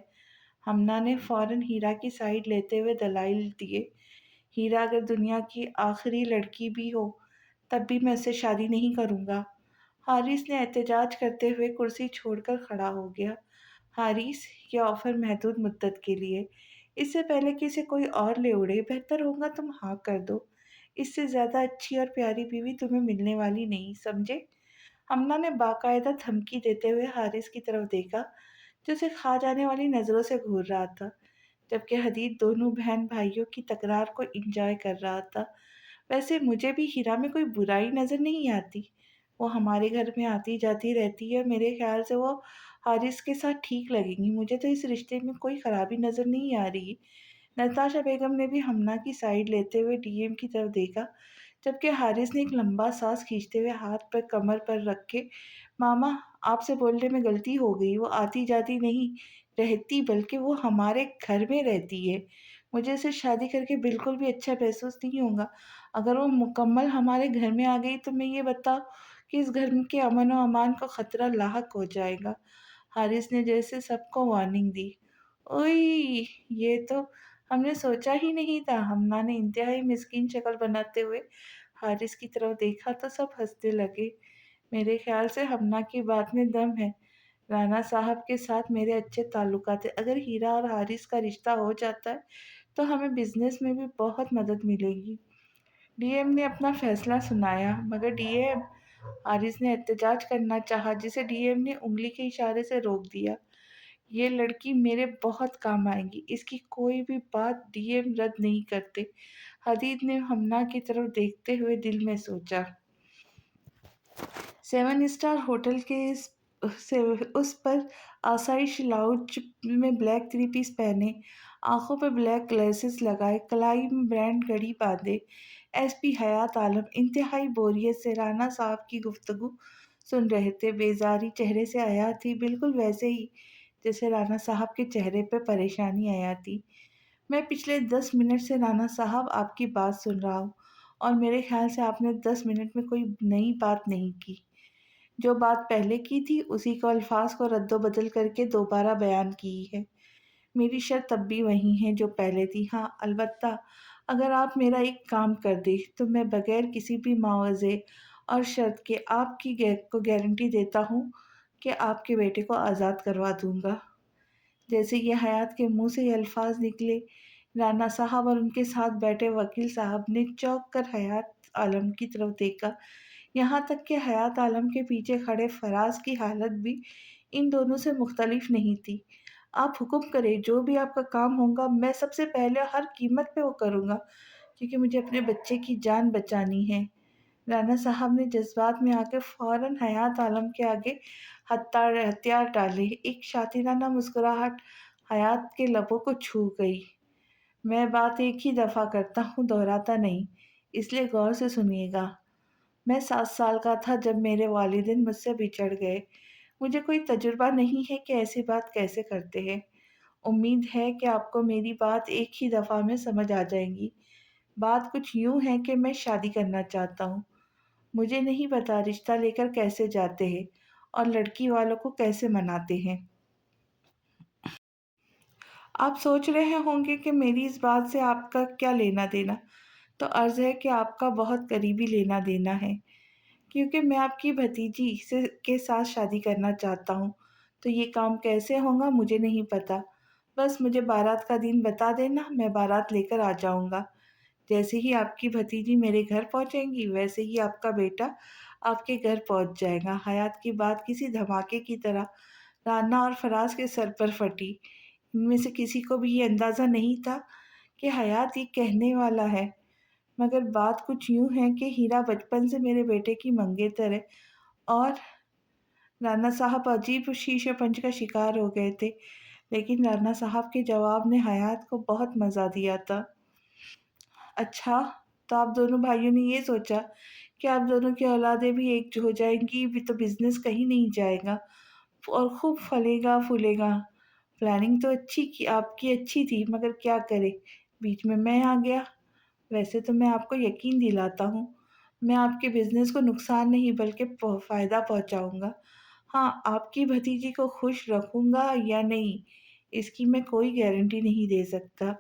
ہمنا نے فوراً ہیرا کی سائیڈ لیتے ہوئے دلائل دیے، ہیرا اگر دنیا کی آخری لڑکی بھی ہو تب بھی میں اس سے شادی نہیں کروں گا۔ حارث نے احتجاج کرتے ہوئے کرسی چھوڑ کر کھڑا ہو گیا۔ हारिस, ये ऑफर महदूद मुद्दत के लिए। इससे पहले कि इसे कोई और ले उड़े, बेहतर होगा तुम हाँ कर दो। इससे ज्यादा अच्छी और प्यारी बीवी तुम्हें मिलने वाली नहीं, समझे? हमना ने बाकायदा धमकी देते हुए हारिस की तरफ देखा, जो उसे खा जाने वाली नजरों से घूर रहा था, जबकि हदीद दोनों बहन भाइयों की तकरार को एंजॉय कर रहा था। वैसे मुझे भी हीरा में कोई बुराई नजर नहीं आती। वो हमारे घर में आती जाती रहती है, मेरे ख्याल से वो हारिस के साथ ठीक लगेंगी। मुझे तो इस रिश्ते में कोई खराबी नजर नहीं आ रही। नताशा बेगम ने भी हमना की साइड लेते हुए डीएम की तरफ देखा, जबकि हारिस ने एक लंबा सांस खींचते हुए हाथ पर कमर पर रखे, मामा, आपसे बोलने में गलती हो गई। वो आती जाती नहीं रहती, बल्कि वो हमारे घर में रहती है। मुझे इसे शादी करके बिल्कुल भी अच्छा महसूस नहीं होगा। अगर वो मुकम्मल हमारे घर में आ गई तो मैं ये बताओ कि इस घर के अमन और अमान को खतरा लाहक हो जाएगा। हारिस ने जैसे सबको वार्निंग दी। ओई, ये तो हमने सोचा ही नहीं था। हमना ने इंतहाई मिस्कीन शक्ल बनाते हुए हारिस की तरफ देखा तो सब हंसने लगे। मेरे ख्याल से हमना की बात में दम है। राणा साहब के साथ मेरे अच्छे ताल्लुकात हैं। अगर हीरा और हारिस का रिश्ता हो जाता है तो हमें बिजनेस में भी बहुत मदद मिलेगी। डीएम ने अपना फैसला सुनाया, मगर डीएम, हारिस ने एहतजाज करना चाहा, जिसे डीएम ने उंगली के इशारे से रोक दिया। ये लड़की मेरे बहुत काम आएगी, इसकी कोई भी बात डीएम रद्द नहीं करते। हदीद ने हमना की तरफ देखते हुए दिल में सोचा। 7 स्टार होटल के से उस पर आसाइश लाउंज में ब्लैक थ्री पीस पहने, आंखों पे ब्लैक ग्लासेस लगाए, कलाई में ब्रांड घड़ी बांधे, एसपी हयात आलम इंतहाई बोरियत से राणा साहब की गुफ्तगू सुन रहे थे। बेजारी चेहरे से आया थी, बिल्कुल वैसे ही जैसे राणा साहब के चेहरे पे परेशानी आया थी। मैं पिछले 10 मिनट से राणा साहब आपकी बात सुन रहा हूँ, और मेरे ख्याल से आपने 10 मिनट में कोई नई बात नहीं की। जो बात पहले की थी उसी को अल्फाज को रद्दो-बदल करके दोबारा बयान की है। मेरी शर्त तब भी वही है जो पहले थी। हाँ, अलबत्ता अगर आप मेरा एक काम कर दें तो मैं बगैर किसी भी मुआवजे और शर्त के आपकी को गारंटी देता हूँ कि आपके बेटे को आज़ाद करवा दूंगा। जैसे ये हयात के मुंह से ये अल्फाज निकले, राना साहब और उनके साथ बैठे वकील साहब ने चौंक कर हयात आलम की तरफ देखा। यहाँ तक कि हयात आलम के पीछे खड़े फराज की हालत भी इन दोनों से मुख्तलिफ नहीं थी। आप हुक्म करें, जो भी आपका काम होगा मैं सबसे पहले हर कीमत पे वो करूँगा, क्योंकि मुझे अपने बच्चे की जान बचानी है। राना साहब ने जज्बात में आकर फौरन हयात आलम के आगे हथियार हथियार डाले। एक शातिराना मुस्कुराहट हयात के लबों को छू गई। मैं बात एक ही दफ़ा करता हूँ, दोहराता नहीं, इसलिए गौर से सुनिएगा। मैं 7 साल का था जब मेरे वालिदैन मुझसे बिछड़ गए। मुझे कोई तजुर्बा नहीं है कि ऐसी बात कैसे करते हैं। उम्मीद है कि आपको मेरी बात एक ही दफ़ा में समझ आ जाएगी। बात कुछ यूँ है कि मैं शादी करना चाहता हूँ। मुझे नहीं पता रिश्ता लेकर कैसे जाते हैं और लड़की वालों को कैसे मनाते हैं। आप सोच रहे होंगे कि मेरी इस बात से आपका क्या लेना देना। तो अर्ज़ है कि आपका बहुत करीबी लेना देना है। क्योंकि मैं आपकी भतीजी से के साथ शादी करना चाहता हूँ, तो ये काम कैसे होगा मुझे नहीं पता। बस मुझे बारात का दिन बता देना, मैं बारात लेकर आ जाऊँगा। जैसे ही आपकी भतीजी मेरे घर पहुँचेंगी, वैसे ही आपका बेटा आपके घर पहुँच जाएगा। हयात की बात किसी धमाके की तरह राना और फराज के सर पर फटी। इनमें से किसी को भी ये अंदाज़ा नहीं था कि हयात ये कहने वाला है। मगर बात कुछ यूँ है कि हीरा बचपन से मेरे बेटे की मंगेतर है, और राना साहब अजीब शीशेपंज का शिकार हो गए थे। लेकिन राना साहब के जवाब ने हयात को बहुत मज़ा दिया था। अच्छा, तो आप दोनों भाइयों ने ये सोचा कि आप दोनों की औलादें भी एक हो जाएँगी, भी तो बिज़नेस कहीं नहीं जाएगा और खूब फलेगा फूलेगा। प्लानिंग तो अच्छी की आपकी अच्छी थी, मगर क्या करें, बीच में मैं आ गया। वैसे तो मैं आपको यकीन दिलाता हूँ, मैं आपके बिज़नेस को नुकसान नहीं बल्कि फ़ायदा पहुँचाऊँगा। हाँ, आपकी भतीजी को खुश रखूँगा या नहीं, इसकी मैं कोई गारंटी नहीं दे सकता।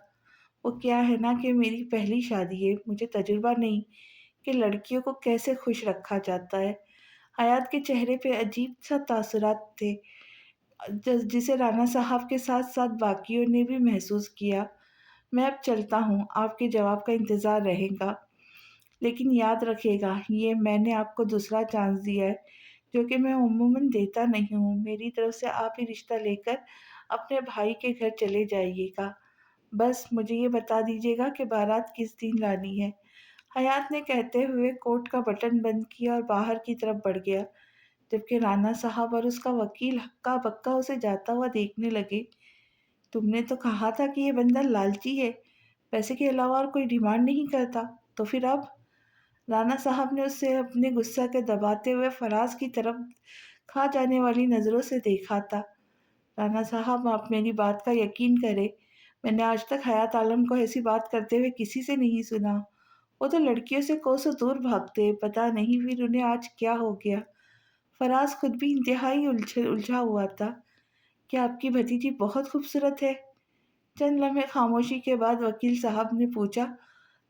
वो क्या है ना कि मेरी पहली शादी है, मुझे तजुर्बा नहीं कि लड़कियों को कैसे खुश रखा जाता है। हयात के चेहरे पे अजीब सा तासुरात थे। जिसे राना साहब के साथ-साथ बाकियों ने भी महसूस किया। मैं अब चलता हूँ, आपके जवाब का इंतज़ार रहेगा। लेकिन याद रखिएगा, ये मैंने आपको दूसरा चांस दिया है, जो कि मैं अमूमन देता नहीं हूँ। मेरी तरफ से आप ही रिश्ता लेकर अपने भाई के घर चले जाइएगा। बस मुझे ये बता दीजिएगा कि बारात किस दिन लानी है। हयात ने कहते हुए कोट का बटन बंद किया और बाहर की तरफ बढ़ गया, जबकि राना साहब और उसका वकील हक्का-बक्का उसे जाता हुआ देखने लगे। तुमने तो कहा था कि ये बंदा लालची है, पैसे के अलावा और कोई डिमांड नहीं करता, तो फिर अब? राना साहब ने उसे अपने गुस्सा के दबाते हुए फराज की तरफ खा जाने वाली नज़रों से देखा था। राना साहब, आप मेरी बात का यकीन करें, मैंने आज तक हयात आलम को ऐसी बात करते हुए किसी से नहीं सुना। वो तो लड़कियों से कोसों दूर भागते, पता नहीं फिर उन्हें आज क्या हो गया। फराज खुद भी इंतहाई उलझा हुआ था। क्या आपकी भतीजी बहुत खूबसूरत है? चंद लम्हे खामोशी के बाद वकील साहब ने पूछा,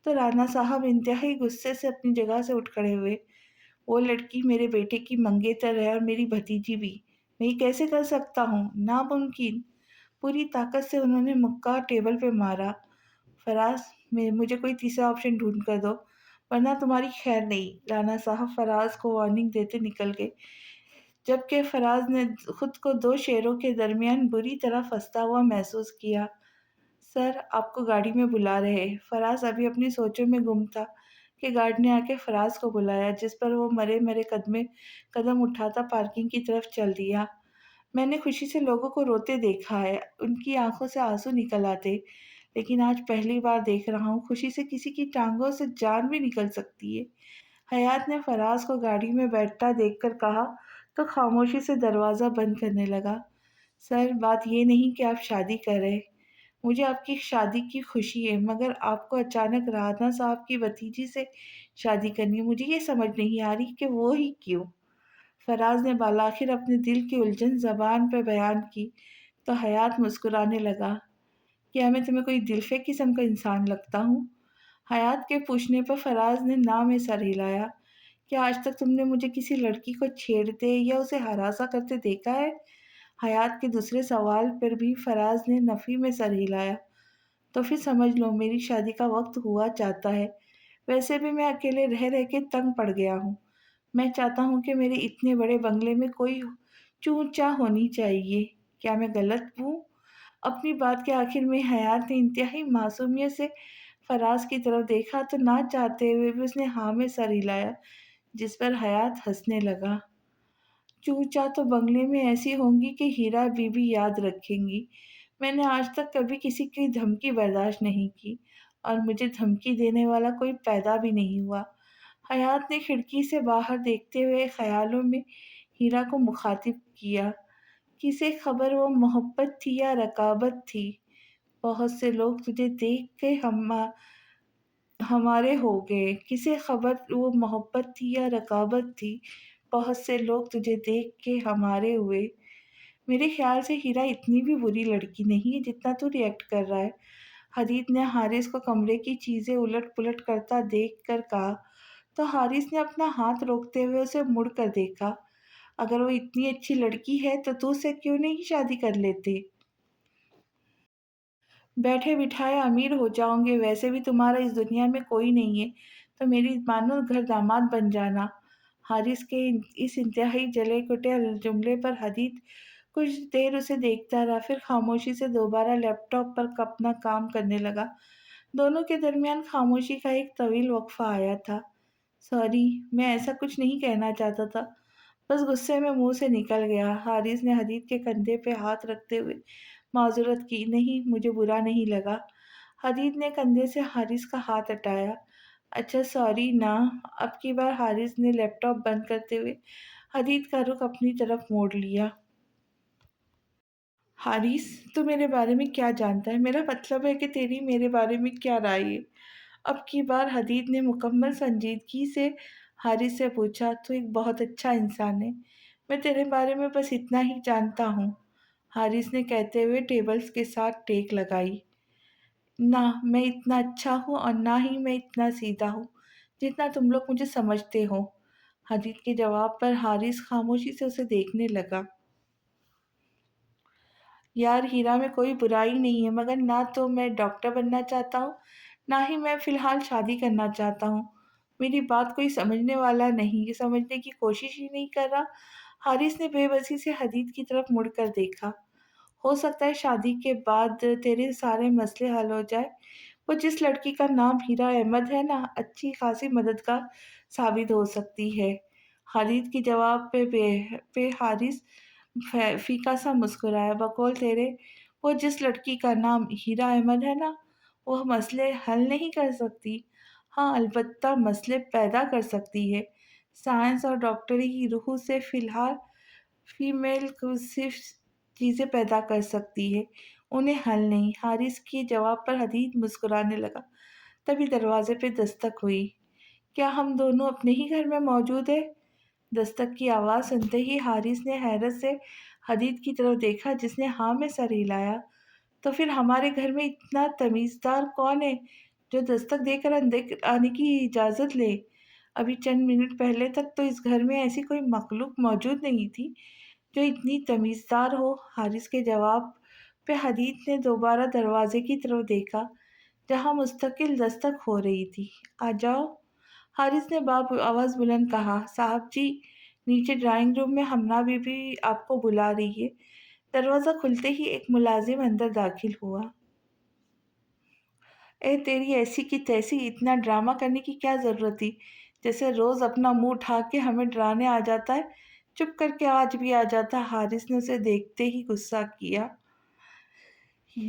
तो राना साहब इंतहाई गुस्से से अपनी जगह से उठ खड़े हुए। वो लड़की मेरे बेटे की मंगेतर है और मेरी भतीजी भी। मैं ये कैसे कर सकता हूँ? नामुमकिन। पूरी ताकत से उन्होंने मुक्का टेबल पे मारा। फराज, मैं मुझे कोई तीसरा ऑप्शन ढूंढ कर दो, वरना तुम्हारी खैर नहीं। राना साहब फराज को वार्निंग देते निकल गए, जबकि फराज ने खुद को दो शेरों के दरमियान बुरी तरह फंसता हुआ महसूस किया। सर, आपको गाड़ी में बुला रहे हैं। फराज अभी अपनी सोचों में गुम था कि गार्ड ने आके फराज को बुलाया, जिस पर वो मरे मरे कदमे कदम उठाता पार्किंग की तरफ चल दिया। मैंने खुशी से लोगों को रोते देखा है, उनकी आंखों से आंसू निकल आते, लेकिन आज पहली बार देख रहा हूँ खुशी से किसी की टांगों से जान भी निकल सकती है। हयात ने फराज को गाड़ी में बैठता देखकर कहा, तो खामोशी से दरवाज़ा बंद करने लगा। सर, बात ये नहीं कि आप शादी कर रहे, मुझे आपकी शादी की खुशी है, मगर आपको अचानक राना साहब की भतीजी से शादी करनी है। मुझे ये समझ नहीं आ रही कि वो ही क्यों? फराज ने बालाखिर अपने दिल की उलझन ज़बान पे बयान की, तो हयात मुस्कुराने लगा। क्या मैं तुम्हें कोई दिलफ़ेक किस्म का इंसान लगता हूँ? हयात के पूछने पर फराज ने ना में सर हिलाया। क्या आज तक तुमने मुझे किसी लड़की को छेड़ते या उसे हरासा करते देखा है? हयात के दूसरे सवाल पर भी फराज ने नफ़ी में सर हिलाया। तो फिर समझ लो मेरी शादी का वक़्त हुआ चाहता है। वैसे भी मैं अकेले रह रह के तंग पड़ गया हूँ। मैं चाहता हूँ कि मेरे इतने बड़े बंगले में कोई चूँ-चाँ होनी चाहिए। क्या मैं गलत हूँ? अपनी बात के आखिर में हयात ने इंतहाई मासूमियत से फराज की तरफ देखा, तो ना चाहते हुए भी उसने हाँ में सर हिलाया, जिस पर हयात हंसने लगा। चूचा तो बंगले में ऐसी होंगी कि हीरा बीबी याद रखेंगी। मैंने आज तक कभी किसी की धमकी बर्दाश्त नहीं की, और मुझे धमकी देने वाला कोई पैदा भी नहीं हुआ। हयात ने खिड़की से बाहर देखते हुए ख़यालों में हीरा को मुखातिब किया। किसे खबर वो मोहब्बत थी या रकाबत थी? बहुत से लोग तुझे देख के हमारे हो गए। किसे खबर वो मोहब्बत थी या रकाबत थी? बहुत से लोग तुझे देख के हमारे हुए। मेरे ख़्याल से हीरा इतनी भी बुरी लड़की नहीं है जितना तू रिएक्ट कर रहा है। हदीद ने हारिस को कमरे की चीज़ें उलट-पुलट करता देख कर कहा, तो हारिस ने अपना हाथ रोकते हुए उसे मुड़ कर देखा। अगर वो इतनी अच्छी लड़की है तो तू उससे क्यों नहीं शादी कर लेते? बैठे-बिठाए अमीर हो जाओगे, वैसे भी तुम्हारा इस दुनिया में कोई नहीं है, तो मेरी मानो घर दामाद बन जाना। हारिस के इस इंतहाई जले-कुटे जुमले पर हदीद कुछ देर उसे देखता रहा, फिर खामोशी से दोबारा लैपटॉप पर अपना काम करने लगा। दोनों के दरमियान खामोशी का एक तवील वक़्फ़ा आया था। सॉरी, मैं ऐसा कुछ नहीं कहना चाहता था। बस गुस्से में मुँह से निकल गया। हारिस ने हदीद के कंधे पे हाथ रखते हुए माज़ूरत की। नहीं, मुझे बुरा नहीं लगा। हदीद ने कंधे से हारिस का हाथ हटाया। अच्छा सॉरी ना। अब की बार हारिस ने लैपटॉप बंद करते हुए हदीद का रुख अपनी तरफ मोड़ लिया। हारिस, तू मेरे बारे में क्या जानता है? मेरा मतलब है कि तेरी मेरे बारे में क्या राय है? अब की बार हदीद ने मुकम्मल संजीदगी से हारिस से पूछा, तू एक बहुत अच्छा इंसान है। मैं तेरे बारे में बस इतना ही जानता हूँ। हारिस ने कहते हुए टेबल्स के साथ टेक लगाई। ना मैं इतना अच्छा हूँ और ना ही मैं इतना सीधा हूँ, जितना तुम लोग मुझे समझते हो। हदीद के जवाब पर हारिस खामोशी से उसे देखने लगा। یار ہیرا میں کوئی برائی نہیں ہے، مگر نہ تو میں ڈاکٹر بننا چاہتا ہوں، نہ ہی میں فی الحال شادی کرنا چاہتا ہوں۔ میری بات کوئی سمجھنے والا نہیں، یہ سمجھنے کی کوشش ہی نہیں کر رہا۔ حارث نے بے بسی سے حدید کی طرف مڑ کر دیکھا۔ ہو سکتا ہے شادی کے بعد تیرے سارے مسئلے حل ہو جائے۔ وہ جس لڑکی کا نام ہیرا احمد ہے نا، اچھی خاصی مددگار ثابت ہو سکتی ہے۔ حدید کی جواب پہ حارث فیکا سا مسکرایا۔ بقول تیرے، وہ جس لڑکی کا نام ہیرا احمد ہے نا، وہ مسئلے حل نہیں کر سکتی۔ ہاں البتہ مسئلے پیدا کر سکتی ہے۔ سائنس اور ڈاکٹری کی روح سے فی الحال فیمیل کو صرف چیزیں پیدا کر سکتی ہے، انہیں حل نہیں۔ حارث کے جواب پر حدید مسکرانے لگا۔ تبھی دروازے پہ دستک ہوئی۔ کیا ہم دونوں اپنے ہی گھر میں موجود ہیں؟ دستک کی آواز سنتے ہی حارث نے حیرت سے حدید کی طرف دیکھا، جس نے ہاں میں سر ہلایا۔ تو پھر ہمارے گھر میں اتنا تمیزدار کون ہے جو دستک دے کر اندر آنے کی اجازت لے؟ ابھی چند منٹ پہلے تک تو اس گھر میں ایسی کوئی مخلوق موجود نہیں تھی جو اتنی تمیزدار ہو۔ حارث کے جواب پہ حدید نے دوبارہ دروازے کی طرف دیکھا، جہاں مستقل دستک ہو رہی تھی۔ آ جاؤ، حارث نے آواز بلند کہا۔ صاحب جی، نیچے ڈرائنگ روم میں ہمنا بی بی آپ کو بلا رہی ہے۔ دروازہ کھلتے ہی ایک ملازم اندر داخل ہوا۔ اے تیری ایسی کی تیسی، اتنا ڈرامہ کرنے کی کیا ضرورت تھی؟ جیسے روز اپنا منہ اٹھا کے ہمیں ڈرانے آ جاتا ہے، چپ کر کے آج بھی آ جاتا۔ حارث نے اسے دیکھتے ہی غصہ کیا۔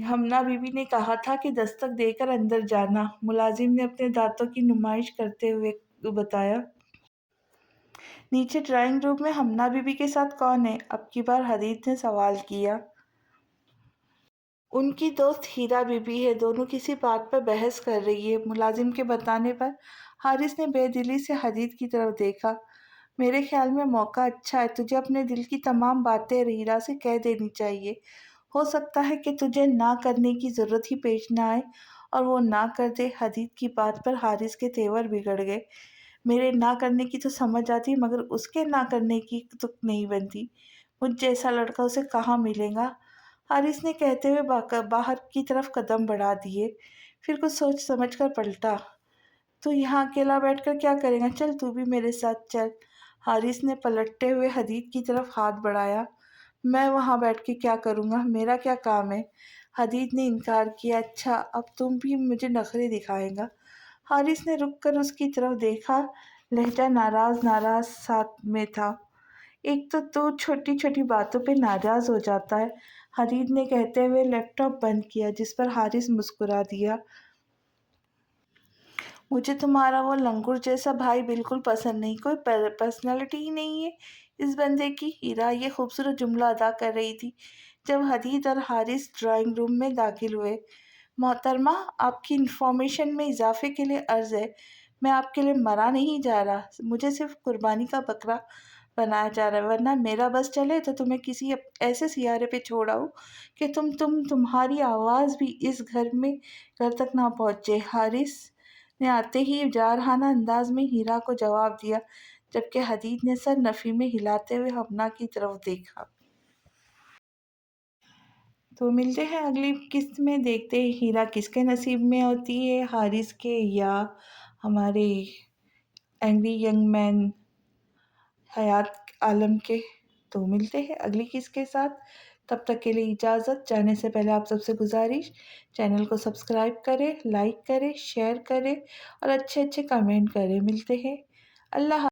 ہمنا بی بی نے کہا تھا کہ دستک دے کر اندر جانا، ملازم نے اپنے دانتوں کی نمائش کرتے ہوئے بتایا۔ نیچے ڈرائنگ روم میں ہمنا بی بی کے ساتھ کون ہے؟ اب کی بار حدید نے سوال کیا۔ ان کی دوست ہیرا بی بی ہے، دونوں کسی بات پر بحث کر رہی ہے۔ ملازم کے بتانے پر حارث نے بے دلی سے حدید کی طرف دیکھا۔ میرے خیال میں موقع اچھا ہے، تجھے اپنے دل کی تمام باتیں ہیرا سے کہہ دینی چاہیے۔ ہو سکتا ہے کہ تجھے نہ کرنے کی ضرورت ہی پیش نہ آئے اور وہ نہ کر دے۔ حدید کی بات پر حارث کے تیور بگڑ گئے۔ میرے نہ کرنے کی تو سمجھ آتی، مگر اس کے نہ کرنے کی تو نہیں بنتی۔ مجھ جیسا لڑکا اسے کہاں ملے گا؟ حارث نے کہتے ہوئے باہر کی طرف قدم بڑھا دیے، پھر کچھ سوچ سمجھ کر پلٹا۔ تو یہاں اکیلا بیٹھ کر کیا کرے گا؟ چل تو بھی میرے ساتھ چل۔ حارث نے پلٹتے ہوئے حدید کی طرف ہاتھ بڑھایا۔ میں وہاں بیٹھ کے کیا کروں گا؟ میرا کیا کام ہے؟ حدید نے انکار کیا۔ اچھا، اب تم بھی مجھے نخرے دکھائے گا؟ حارث نے رک کر اس کی طرف دیکھا، لہجہ ناراض ساتھ میں تھا۔ ایک تو چھوٹی چھوٹی باتوں پہ ناراض ہو جاتا ہے، حدید نے کہتے ہوئے لیپ ٹاپ بند کیا، جس پر حارث مسکرا دیا۔ مجھے تمہارا وہ لنگور جیسا بھائی بالکل پسند نہیں، کوئی پرسنالٹی ہی نہیں ہے اس بندے کی۔ ہیرا یہ خوبصورت جملہ ادا کر رہی تھی جب حدید اور حارث ڈرائنگ روم میں داخل ہوئے۔ محترمہ، آپ کی انفارمیشن میں اضافے کے لیے عرض ہے، میں آپ کے لیے مرا نہیں جا رہا، مجھے صرف قربانی کا بکرا بنایا جا رہا ہے، ورنہ میرا بس چلے تو تمہیں کسی ایسے سیارے پہ چھوڑ آؤں کہ تمہاری آواز بھی اس گھر تک نہ پہنچے۔ حارث نے آتے ہی جارحانہ انداز میں ہیرا کو جواب دیا، جبکہ حدید نے سر نفی میں ہلاتے ہوئے ہمنا کی طرف دیکھا۔ تو ملتے ہیں اگلی قسط میں، دیکھتے ہیں ہیرا کس کے نصیب میں ہوتی ہے، حارث کے یا ہمارے اینگری ینگ مین حیات عالم کے۔ تو ملتے ہیں اگلی قسط کے ساتھ، تب تک کے لیے اجازت۔ جانے سے پہلے آپ سب سے گزارش، چینل کو سبسکرائب کریں، لائک کریں، شیئر کریں اور اچھے کمنٹ کریں۔ ملتے ہیں، اللہ حافظ۔